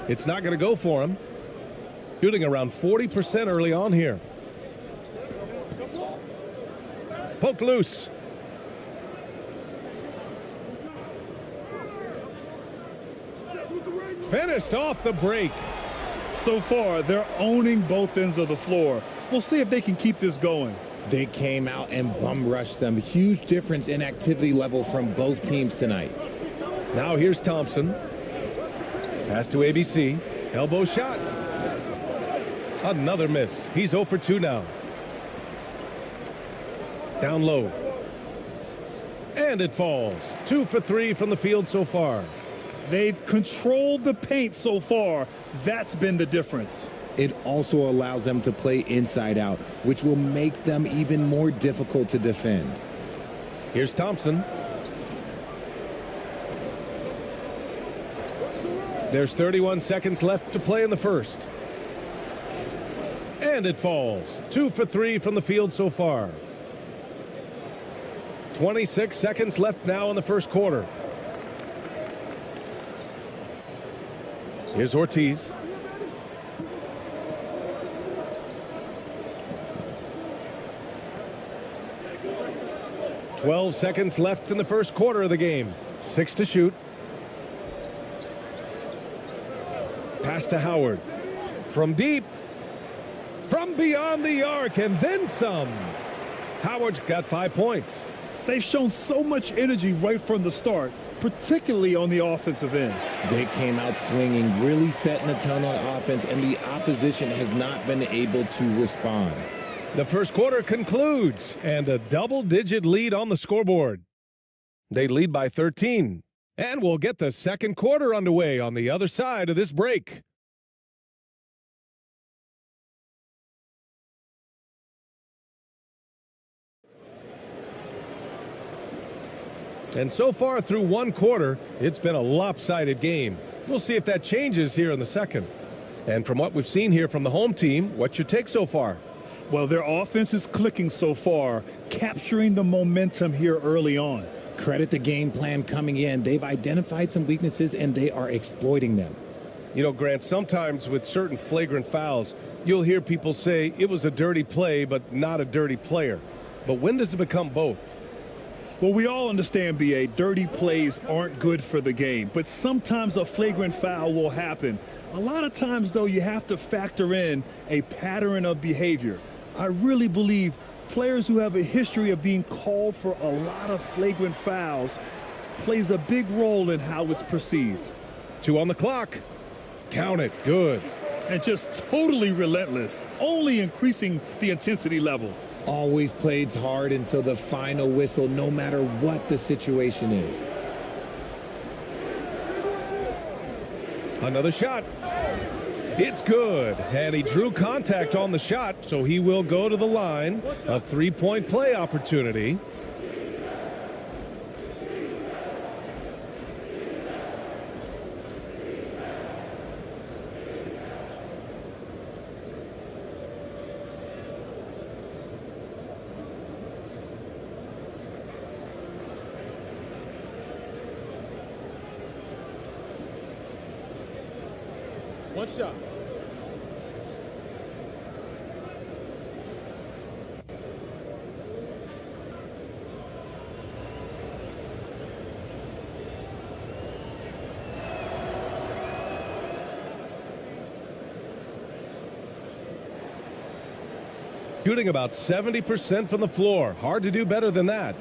It's not going to go for him. Shooting around 40% early on here. Poke loose. Finished off the break. So far, they're owning both ends of the floor. We'll see if they can keep this going. They came out and bum rushed them. Huge difference in activity level from both teams tonight. Now here's Thompson. Pass to ABC. Elbow shot. Another miss. He's 0 for 2 now. Down low. And it falls. 2 for 3 from the field so far. They've controlled the paint so far. That's been the difference. It also allows them to play inside out, which will make them even more difficult to defend. Here's Thompson. There's 31 seconds left to play in the first. And it falls. 2 for 3 from the field so far. 26 seconds left now in the first quarter. Here's Ortiz. "12 seconds left in the first quarter of the game. 6 to shoot. Pass to Howard. From deep. From beyond the arc and then some. Howard's got 5 points. They've shown so much energy right from the start, particularly on the offensive end. They came out swinging, really setting the tone on offense, and the opposition has not been able to respond. The first quarter concludes, and a double-digit lead on the scoreboard. They lead by 13, and we'll get the second quarter underway on the other side of this break. And so far through one quarter, it's been a lopsided game. We'll see if that changes here in the second. And from what we've seen here from the home team, what's your take so far? Well, their offense is clicking so far, capturing the momentum here early on. Credit the game plan coming in. They've identified some weaknesses, and they are exploiting them. You know, Grant, sometimes with certain flagrant fouls, you'll hear people say it was a dirty play, but not a dirty player. But when does it become both? Well, we all understand, B.A., dirty plays aren't good for the game, but sometimes a flagrant foul will happen. A lot of times, though, you have to factor in a pattern of behavior. I really believe players who have a history of being called for a lot of flagrant fouls plays a big role in how it's perceived. 2 on the clock. Count it. Good. And just totally relentless, only increasing the intensity level. Always plays hard until the final whistle, no matter what the situation is. Another shot. It's good. And he drew contact on the shot, so he will go to the line. A 3-point play opportunity. One shot. Shooting about 70% from the floor. Hard to do better than that.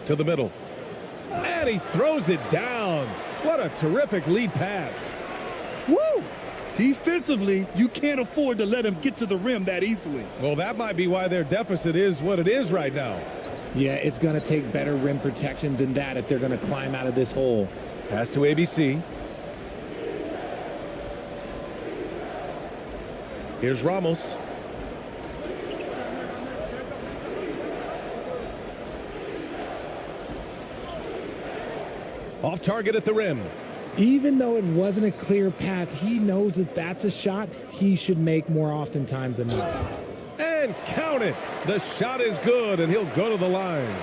To the middle. And he throws it down. What a terrific lead pass. Woo! Defensively, you can't afford to let him get to the rim that easily. Well, that might be why their deficit is what it is right now. Yeah, it's going to take better rim protection than that if they're going to climb out of this hole. Pass to ABC. Here's Ramos. Off target at the rim. Even though it wasn't a clear path, he knows that that's a shot he should make more oftentimes than not. And count it. The shot is good, and he'll go to the line.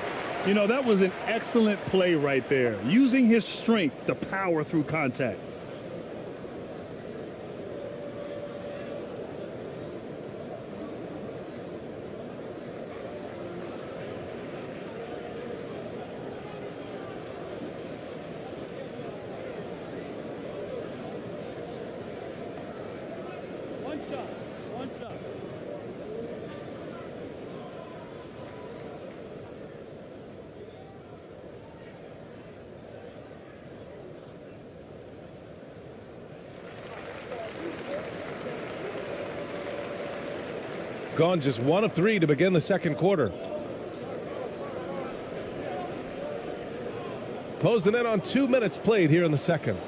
You know, that was an excellent play right there, using his strength to power through contact. gone just 1 of 3 to begin the second quarter. Closing in on 2 minutes played here in the second.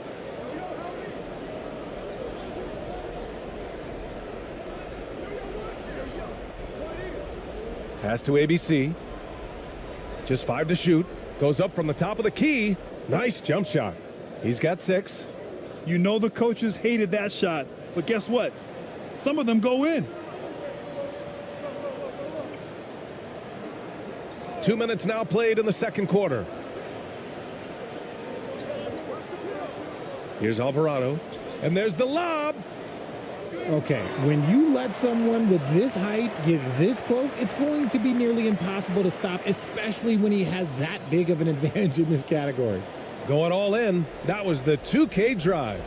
Pass to ABC. Just 5 to shoot. Goes up from the top of the key. Nice jump shot. He's got 6. You know the coaches hated that shot, but guess what? Some of them go in. 2 minutes now played in the second quarter. Here's Alvarado. And there's the lob. Okay, when you let someone with this height get this close, it's going to be nearly impossible to stop, especially when he has that big of an advantage in this category. Going all in. That was the 2K drive.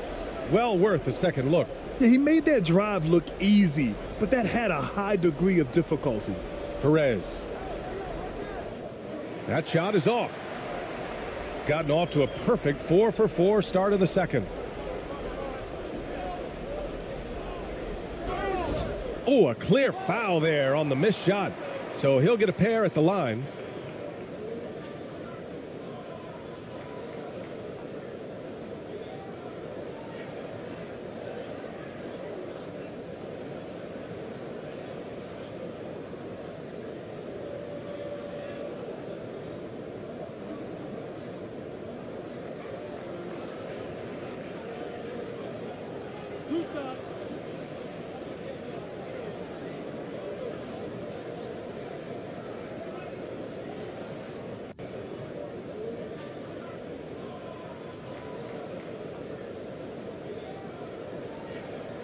Well worth a second look. Yeah, he made that drive look easy, but that had a high degree of difficulty. Perez. That shot is off. Gotten off to a perfect 4 for 4 start of the second. Oh, a clear foul there on the missed shot. So he'll get a pair at the line.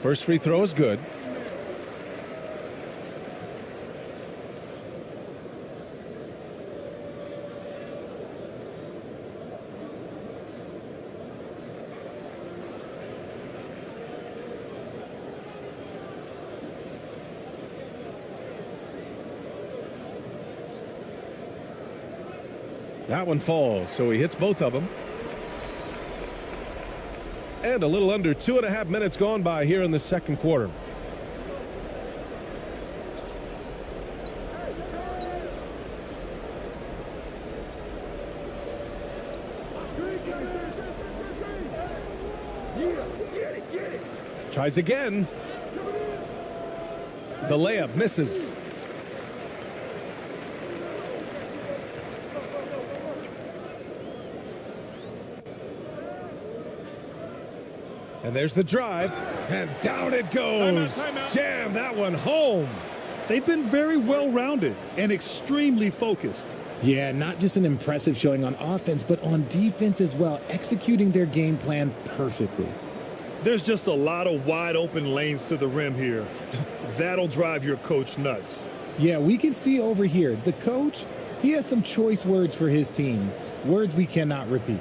First free throw is good. That one falls, so he hits both of them. And a little under 2.5 minutes gone by here in the second quarter. Tries again. The layup misses. And there's the drive, and down it goes. Jam that one home. They've been very well-rounded and extremely focused. Yeah, not just an impressive showing on offense, but on defense as well, executing their game plan perfectly. There's just a lot of wide-open lanes to the rim here. That'll drive your coach nuts. Yeah, we can see over here, the coach, he has some choice words for his team, words we cannot repeat.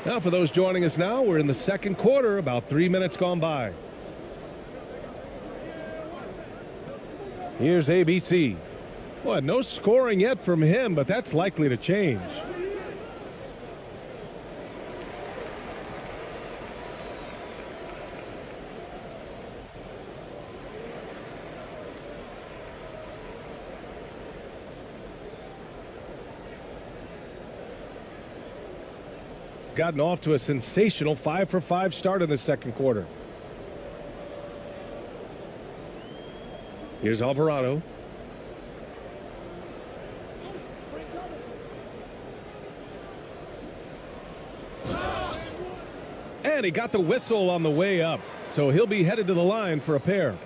Now, for those joining us now, we're in the second quarter, about 3 minutes gone by. Here's ABC. Well, no scoring yet from him, but that's likely to change. Gotten off to a sensational 5-for-5 start in the second quarter. Here's Alvarado. And he got the whistle on the way up, so he'll be headed to the line for a pair.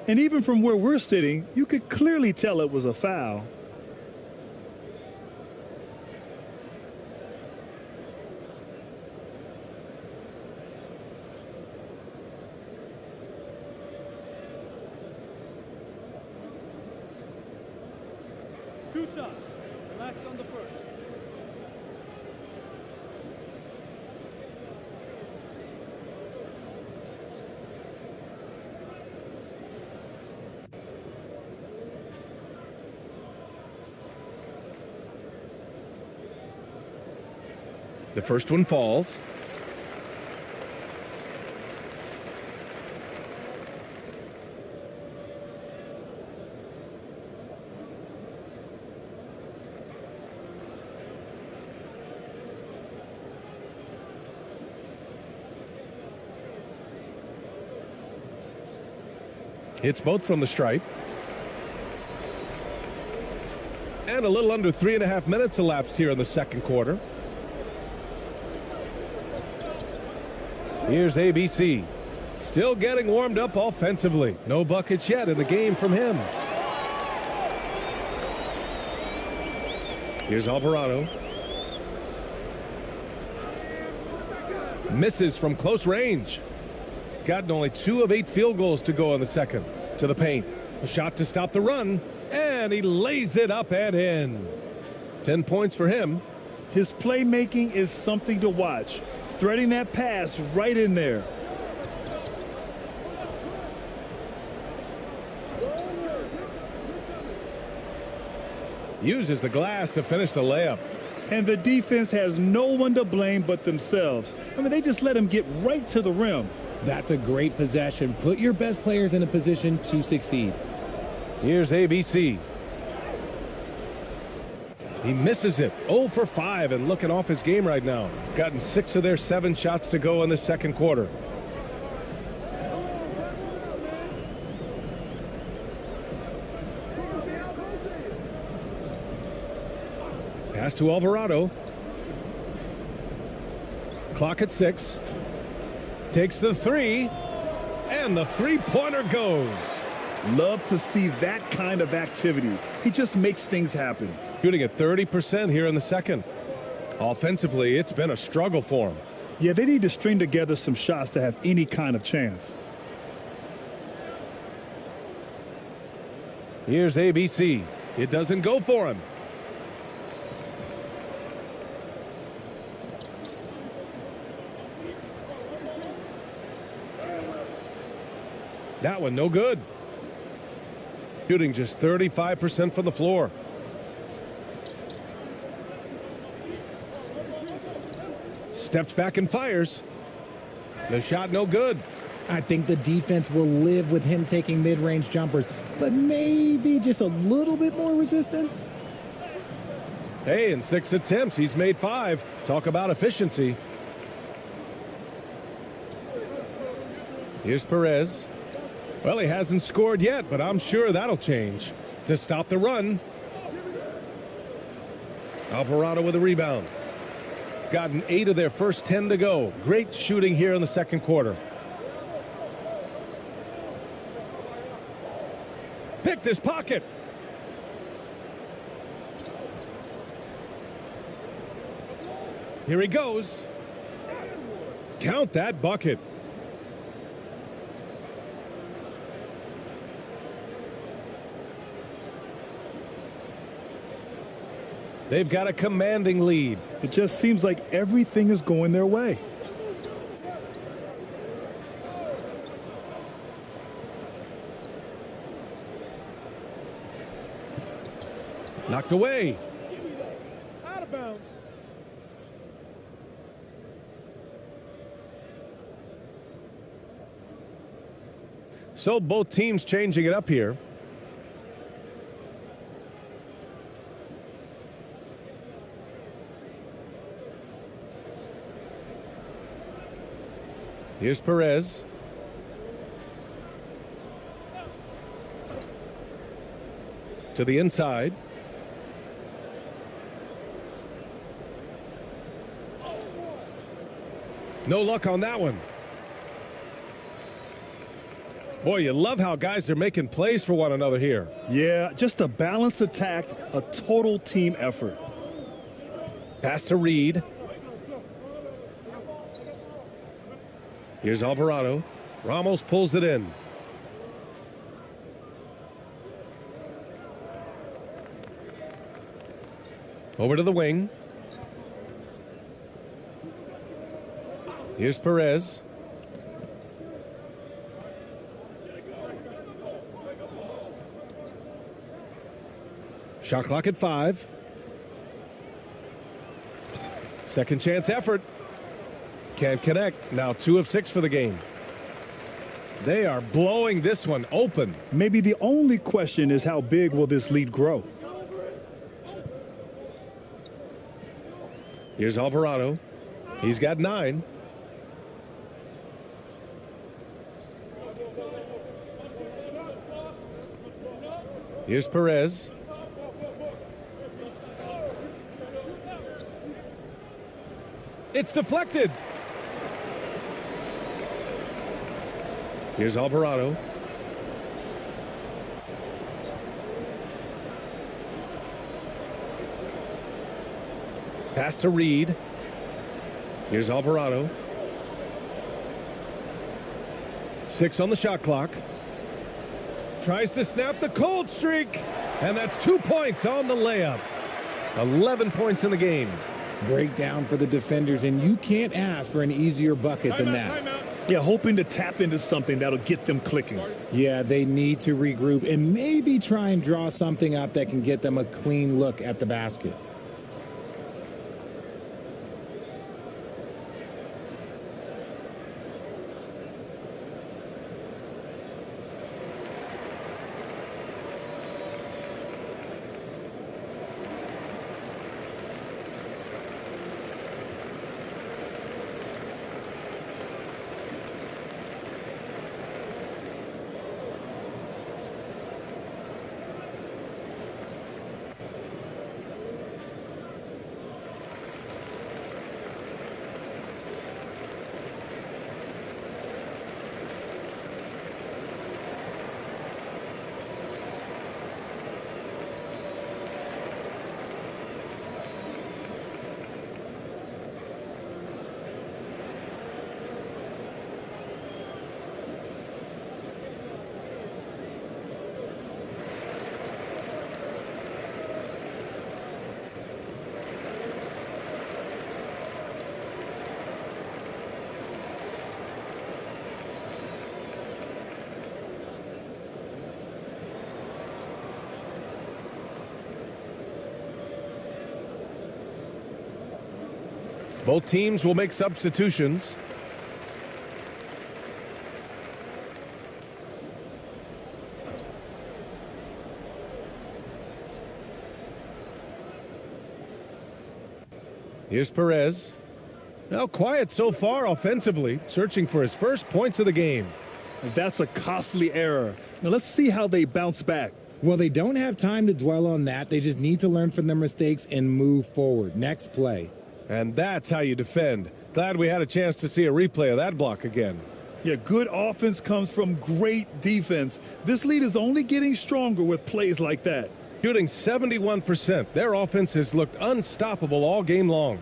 And even from where we're sitting, you could clearly tell it was a foul. Two shots. Relax on the first. The first one falls. Hits both from the stripe. And a little under 3.5 minutes elapsed here in the second quarter. Here's ABC. Still getting warmed up offensively. No buckets yet in the game from him. Here's Alvarado. Misses from close range. Gotten only 2 of 8 field goals to go in the second. To the paint. A shot to stop the run. And he lays it up and in. 10 points for him. His playmaking is something to watch. Threading that pass right in there. Uses the glass to finish the layup. And the defense has no one to blame but themselves. I mean, they just let him get right to the rim. That's a great possession. Put your best players in a position to succeed. Here's ABC. He misses it. 0 for 5 and looking off his game right now. Gotten 6 of their 7 shots to go in the second quarter. Pass to Alvarado. Clock at 6. Takes the 3. And the three-pointer goes. Love to see that kind of activity. He just makes things happen. Shooting at 30% here in the second. Offensively, it's been a struggle for him. Yeah, they need to string together some shots to have any kind of chance. Here's ABC. It doesn't go for him. That one no good. Shooting just 35% from the floor. Steps back and fires. The shot no good. I think the defense will live with him taking mid-range jumpers, but maybe just a little bit more resistance. Hey, in 6 attempts, he's made 5. Talk about efficiency. Here's Perez. Well, he hasn't scored yet, but I'm sure that'll change. To stop the run. Alvarado with a rebound. Gotten 8 of their first 10 to go. Great shooting here in the second quarter. Picked his pocket. Here he goes. Count that bucket. They've got a commanding lead. It just seems like everything is going their way. Knocked away. Out of bounds. So both teams changing it up here. Here's Perez. To the inside. No luck on that one. Boy, you love how guys are making plays for one another here. Yeah, just a balanced attack, a total team effort. Pass to Reed. Here's Alvarado. Ramos pulls it in. Over to the wing. Here's Perez. Shot clock at 5. Second chance effort. Can't connect. Now 2 of 6 for the game. They are blowing this one open. Maybe the only question is how big will this lead grow? Here's Alvarado. He's got 9. Here's Perez. It's deflected. Here's Alvarado. Pass to Reed. Here's Alvarado. 6 on the shot clock. Tries to snap the cold streak. And that's 2 points on the layup. 11 points in the game. Breakdown for the defenders, and you can't ask for an easier bucket than that. Yeah, hoping to tap into something that'll get them clicking. Yeah, they need to regroup and maybe try and draw something up that can get them a clean look at the basket. Both teams will make substitutions. Here's Perez. Now quiet so far offensively, searching for his first points of the game. That's a costly error. Now let's see how they bounce back. Well, they don't have time to dwell on that. They just need to learn from their mistakes and move forward. Next play. And that's how you defend. Glad we had a chance to see a replay of that block again. Yeah, good offense comes from great defense. This lead is only getting stronger with plays like that. Shooting 71%. Their offense has looked unstoppable all game long.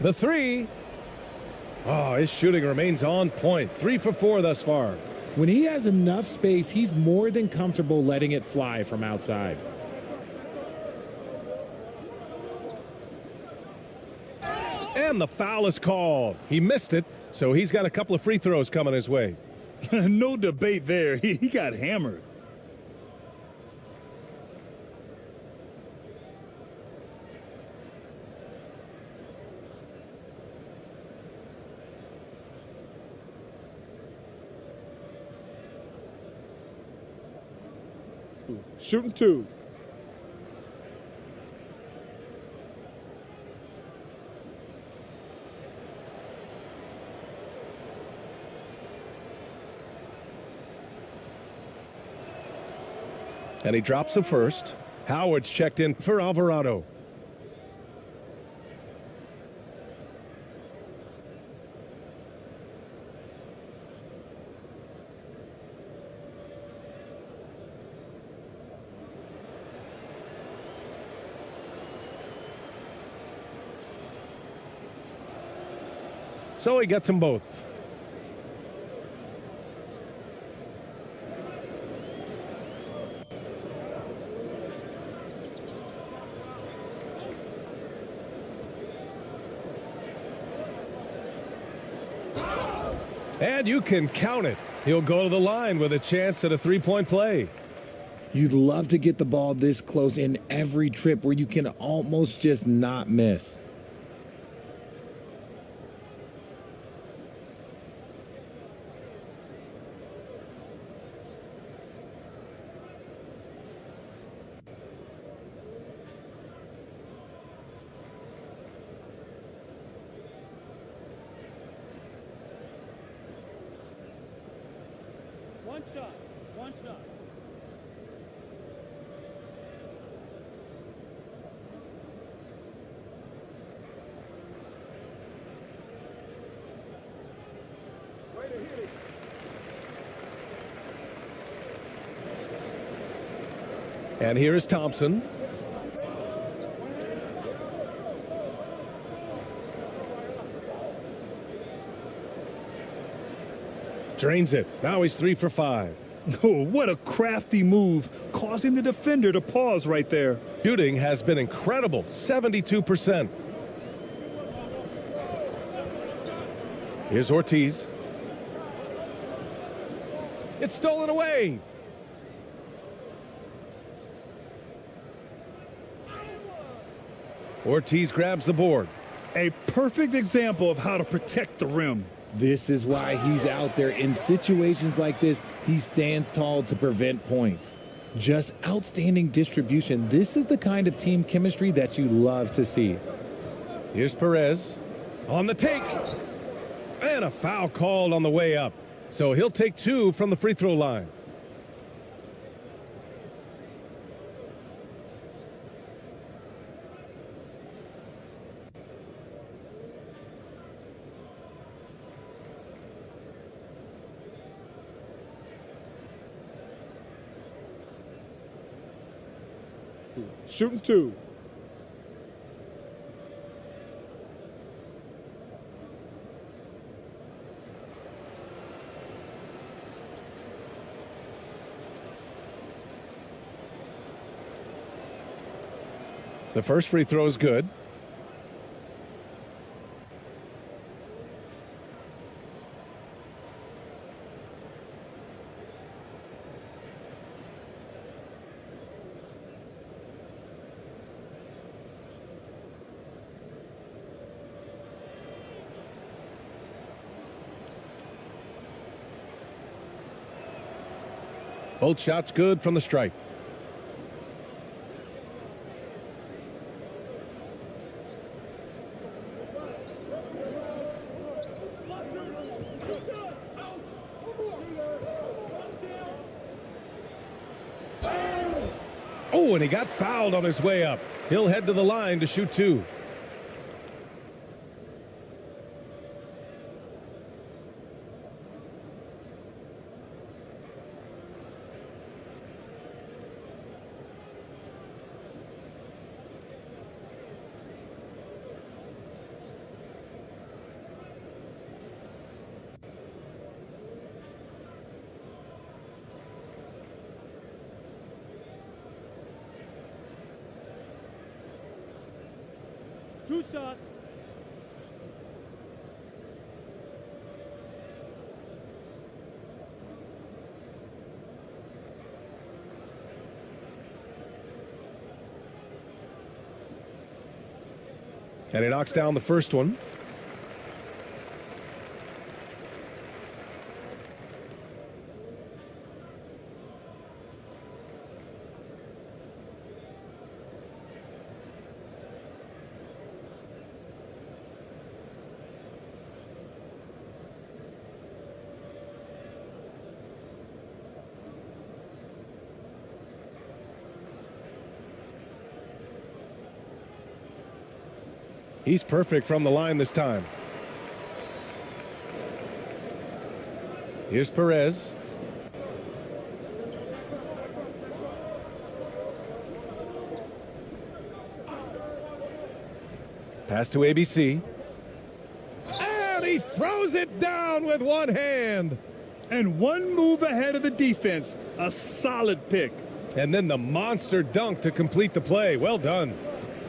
The 3. Oh, his shooting remains on point. 3 for 4 thus far. When he has enough space, he's more than comfortable letting it fly from outside. And the foul is called. He missed it, so he's got a couple of free throws coming his way. No debate there. He got hammered. Shooting 2. And he drops the first. Howard's checked in for Alvarado. So he gets them both. And you can count it. He'll go to the line with a chance at a three-point play. You'd love to get the ball this close in every trip where you can almost just not miss. One shot. And here is Thompson. Drains it. Now he's 3 for 5. Oh, what a crafty move, causing the defender to pause right there. Shooting has been incredible, 72%. Here's Ortiz. It's stolen away. Ortiz grabs the board. A perfect example of how to protect the rim. This is why he's out there. In situations like this, he stands tall to prevent points. Just outstanding distribution. This is the kind of team chemistry that you love to see. Here's Perez on the take. And a foul called on the way up. So he'll take 2 from the free throw line. Shooting 2. The first free throw is good. Both shots good from the stripe. Oh, and he got fouled on his way up. He'll head to the line to shoot 2. Two shots. And he knocks down the first one. He's perfect from the line this time. Here's Perez. Pass to ABC. And he throws it down with one hand. And one move ahead of the defense. A solid pick. And then the monster dunk to complete the play. Well done.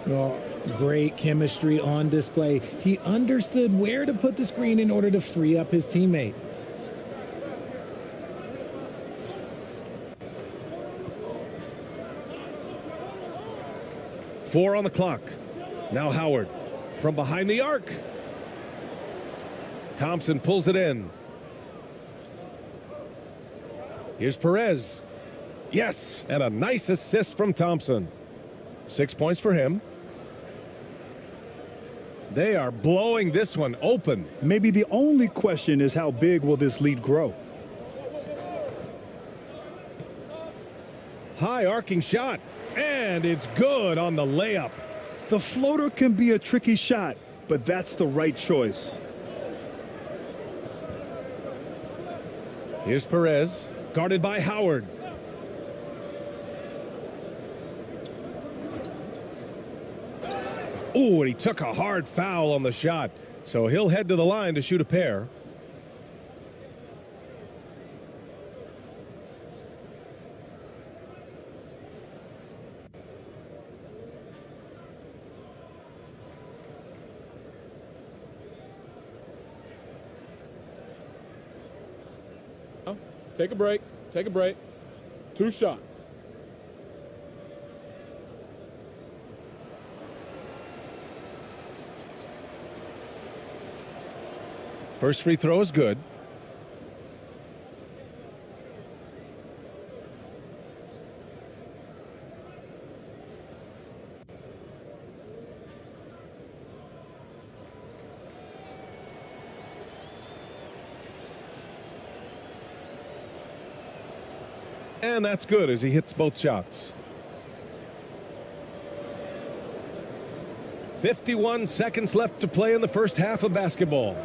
Well, great chemistry on display. He understood where to put the screen in order to free up his teammate. Four on the clock. Now Howard from behind the arc. Thompson pulls it in. Here's Perez. Yes, and a nice assist from Thompson. 6 points for him. They are blowing this one open. Maybe the only question is how big will this lead grow? High arcing shot, and it's good on the layup. The floater can be a tricky shot, but that's the right choice. Here's Perez, guarded by Howard. Ooh, and he took a hard foul on the shot, so he'll head to the line to shoot a pair. Take a break. Take a break. 2 shots. First free throw is good. And that's good as he hits both shots. 51 seconds left to play in the first half of basketball.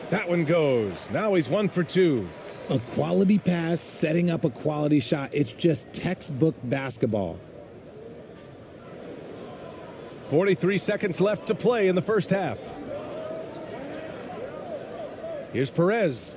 That one goes. Now he's 1 for 2. A quality pass, setting up a quality shot. It's just textbook basketball. 43 seconds left to play in the first half. Here's Perez.